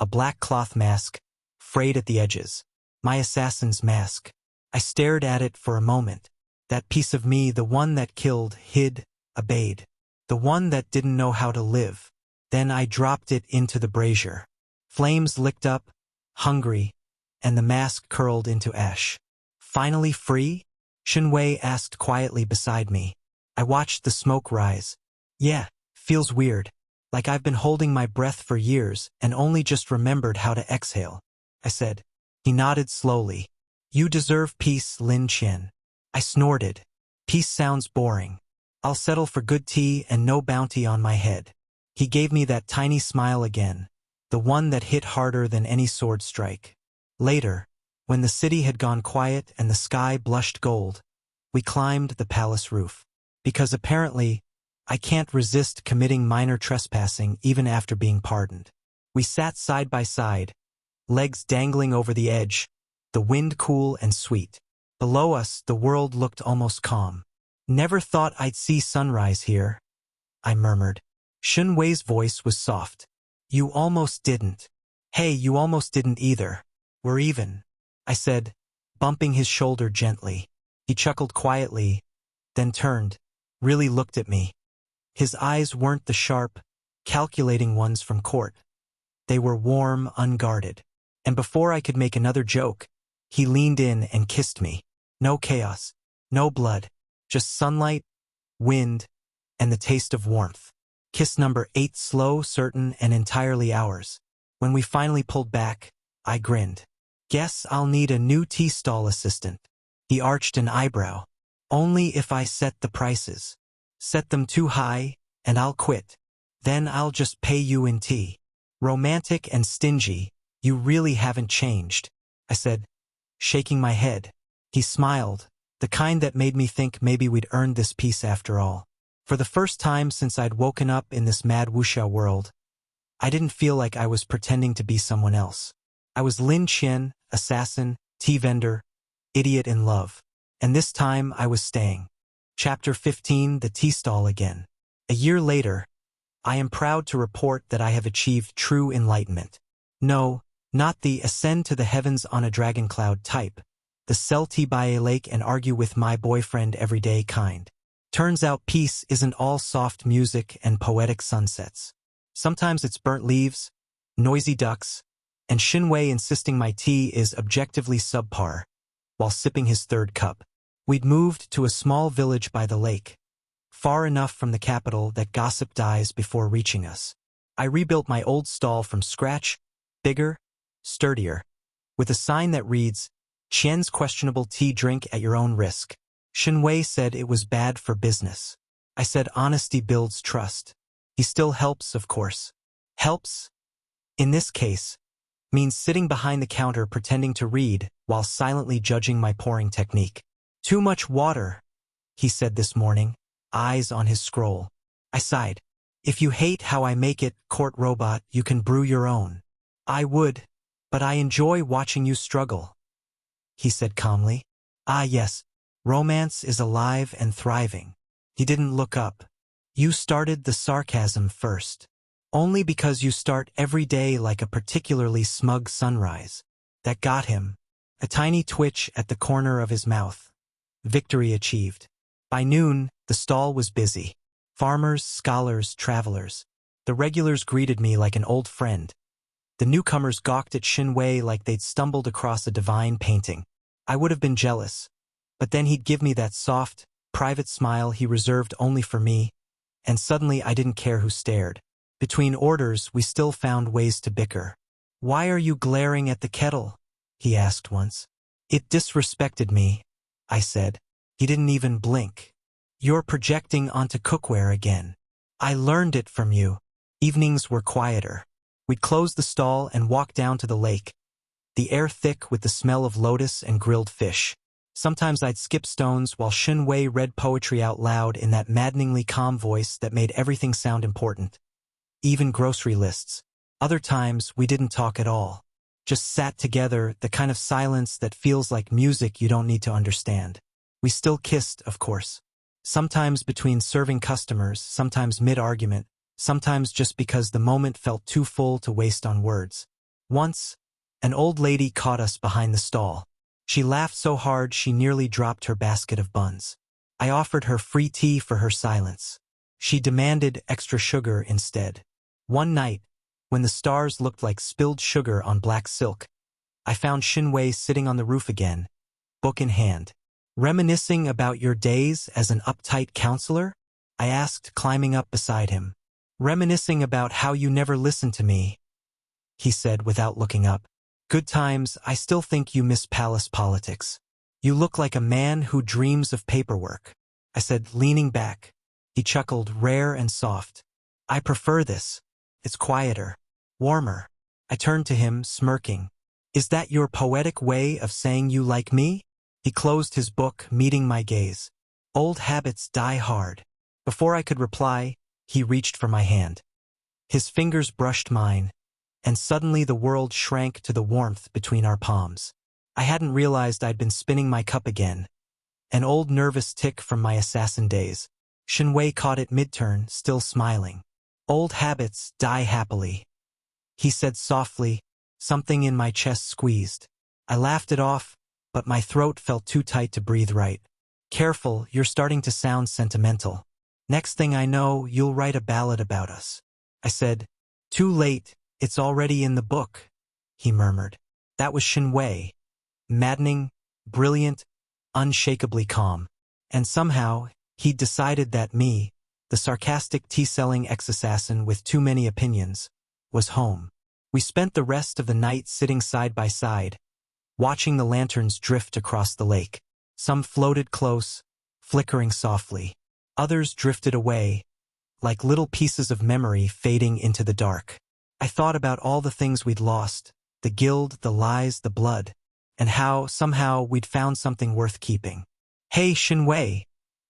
A black cloth mask, frayed at the edges. My assassin's mask. I stared at it for a moment. That piece of me, the one that killed, hid, obeyed. The one that didn't know how to live. Then I dropped it into the brazier. Flames licked up, hungry, and the mask curled into ash. Finally free? Shin Wei asked quietly beside me. I watched the smoke rise. Yeah, feels weird. Like I've been holding my breath for years and only just remembered how to exhale. I said. He nodded slowly. You deserve peace, Lin Qian. I snorted. Peace sounds boring. I'll settle for good tea and no bounty on my head. He gave me that tiny smile again, the one that hit harder than any sword strike. Later, when the city had gone quiet and the sky blushed gold, we climbed the palace roof. Because apparently, I can't resist committing minor trespassing even after being pardoned. We sat side by side, legs dangling over the edge, the wind cool and sweet. Below us, the world looked almost calm. Never thought I'd see sunrise here, I murmured. Shun Wei's voice was soft. You almost didn't. Hey, you almost didn't either. We're even, I said, bumping his shoulder gently. He chuckled quietly, then turned, really looked at me. His eyes weren't the sharp, calculating ones from court. They were warm, unguarded. And before I could make another joke, he leaned in and kissed me. No chaos, no blood, just sunlight, wind, and the taste of warmth. Kiss number 8, slow, certain, and entirely ours. When we finally pulled back, I grinned. Guess I'll need a new tea stall assistant. He arched an eyebrow. Only if I set the prices. Set them too high, and I'll quit. Then I'll just pay you in tea. Romantic and stingy, you really haven't changed, I said, shaking my head. He smiled, the kind that made me think maybe we'd earned this peace after all. For the first time since I'd woken up in this mad wuxia world, I didn't feel like I was pretending to be someone else. I was Lin Qian, assassin, tea vendor, idiot in love. And this time I was staying. Chapter 15, The Tea Stall Again. A year later, I am proud to report that I have achieved true enlightenment. No, not the ascend to the heavens on a dragon cloud type, the sell tea by a lake and argue with my boyfriend every day kind. Turns out peace isn't all soft music and poetic sunsets. Sometimes it's burnt leaves, noisy ducks, and Shun Wei insisting my tea is objectively subpar, while sipping his third cup. We'd moved to a small village by the lake, far enough from the capital that gossip dies before reaching us. I rebuilt my old stall from scratch, bigger, sturdier, with a sign that reads, Qian's questionable tea drink at your own risk. Shun Wei said it was bad for business. I said honesty builds trust. He still helps, of course. Helps, in this case, means sitting behind the counter pretending to read while silently judging my pouring technique. Too much water, he said this morning, eyes on his scroll. I sighed. If you hate how I make it, court robot, you can brew your own. I would, but I enjoy watching you struggle, he said calmly. Ah yes, romance is alive and thriving. He didn't look up. You started the sarcasm first. Only because you start every day like a particularly smug sunrise. That got him. A tiny twitch at the corner of his mouth. Victory achieved. By noon, the stall was busy. Farmers, scholars, travelers. The regulars greeted me like an old friend. The newcomers gawked at Shun Wei like they'd stumbled across a divine painting. I would have been jealous. But then he'd give me that soft, private smile he reserved only for me, and suddenly I didn't care who stared. Between orders, we still found ways to bicker. Why are you glaring at the kettle? He asked once. It disrespected me, I said. He didn't even blink. You're projecting onto cookware again. I learned it from you. Evenings were quieter. We'd close the stall and walk down to the lake, the air thick with the smell of lotus and grilled fish. Sometimes I'd skip stones while Shun Wei read poetry out loud in that maddeningly calm voice that made everything sound important. Even grocery lists. Other times, we didn't talk at all. Just sat together, the kind of silence that feels like music you don't need to understand. We still kissed, of course. Sometimes between serving customers, sometimes mid-argument, sometimes just because the moment felt too full to waste on words. Once, an old lady caught us behind the stall. She laughed so hard she nearly dropped her basket of buns. I offered her free tea for her silence. She demanded extra sugar instead. One night, when the stars looked like spilled sugar on black silk, I found Shun Wei sitting on the roof again, book in hand. Reminiscing about your days as an uptight counselor? I asked, climbing up beside him. Reminiscing about how you never listened to me, he said without looking up. Good times, I still think you miss palace politics. You look like a man who dreams of paperwork, I said, leaning back. He chuckled, rare and soft. I prefer this. It's quieter, warmer. I turned to him, smirking. Is that your poetic way of saying you like me? He closed his book, meeting my gaze. Old habits die hard. Before I could reply, he reached for my hand. His fingers brushed mine, and suddenly the world shrank to the warmth between our palms. I hadn't realized I'd been spinning my cup again. An old nervous tic from my assassin days. Shinwei caught it mid-turn, still smiling. Old habits die happily. He said softly, something in my chest squeezed. I laughed it off, but my throat felt too tight to breathe right. Careful, you're starting to sound sentimental. Next thing I know, you'll write a ballad about us. I said, too late, it's already in the book, he murmured. That was Shinwei. Maddening, brilliant, unshakably calm. And somehow, he'd decided that me, the sarcastic tea-selling ex-assassin with too many opinions, was home. We spent the rest of the night sitting side by side, watching the lanterns drift across the lake. Some floated close, flickering softly. Others drifted away, like little pieces of memory fading into the dark. I thought about all the things we'd lost, the guild, the lies, the blood, and how, somehow, we'd found something worth keeping. Hey, Shinwei,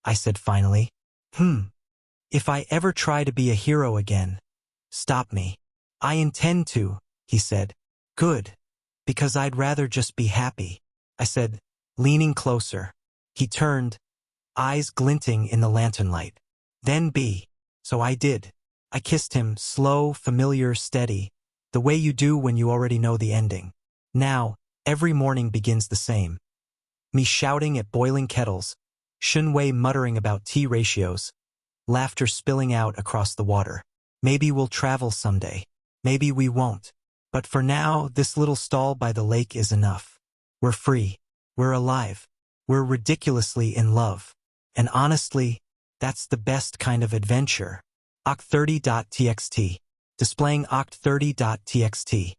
I said finally. If I ever try to be a hero again, stop me. I intend to, he said. Good, because I'd rather just be happy, I said, leaning closer. He turned, eyes glinting in the lantern light. Then be. So I did. I kissed him, slow, familiar, steady, the way you do when you already know the ending. Now, every morning begins the same. Me shouting at boiling kettles, Shinwei muttering about tea ratios, laughter spilling out across the water. Maybe we'll travel someday. Maybe we won't. But for now, this little stall by the lake is enough. We're free. We're alive. We're ridiculously in love. And honestly, that's the best kind of adventure. Oct30.txt. Displaying Oct30.txt.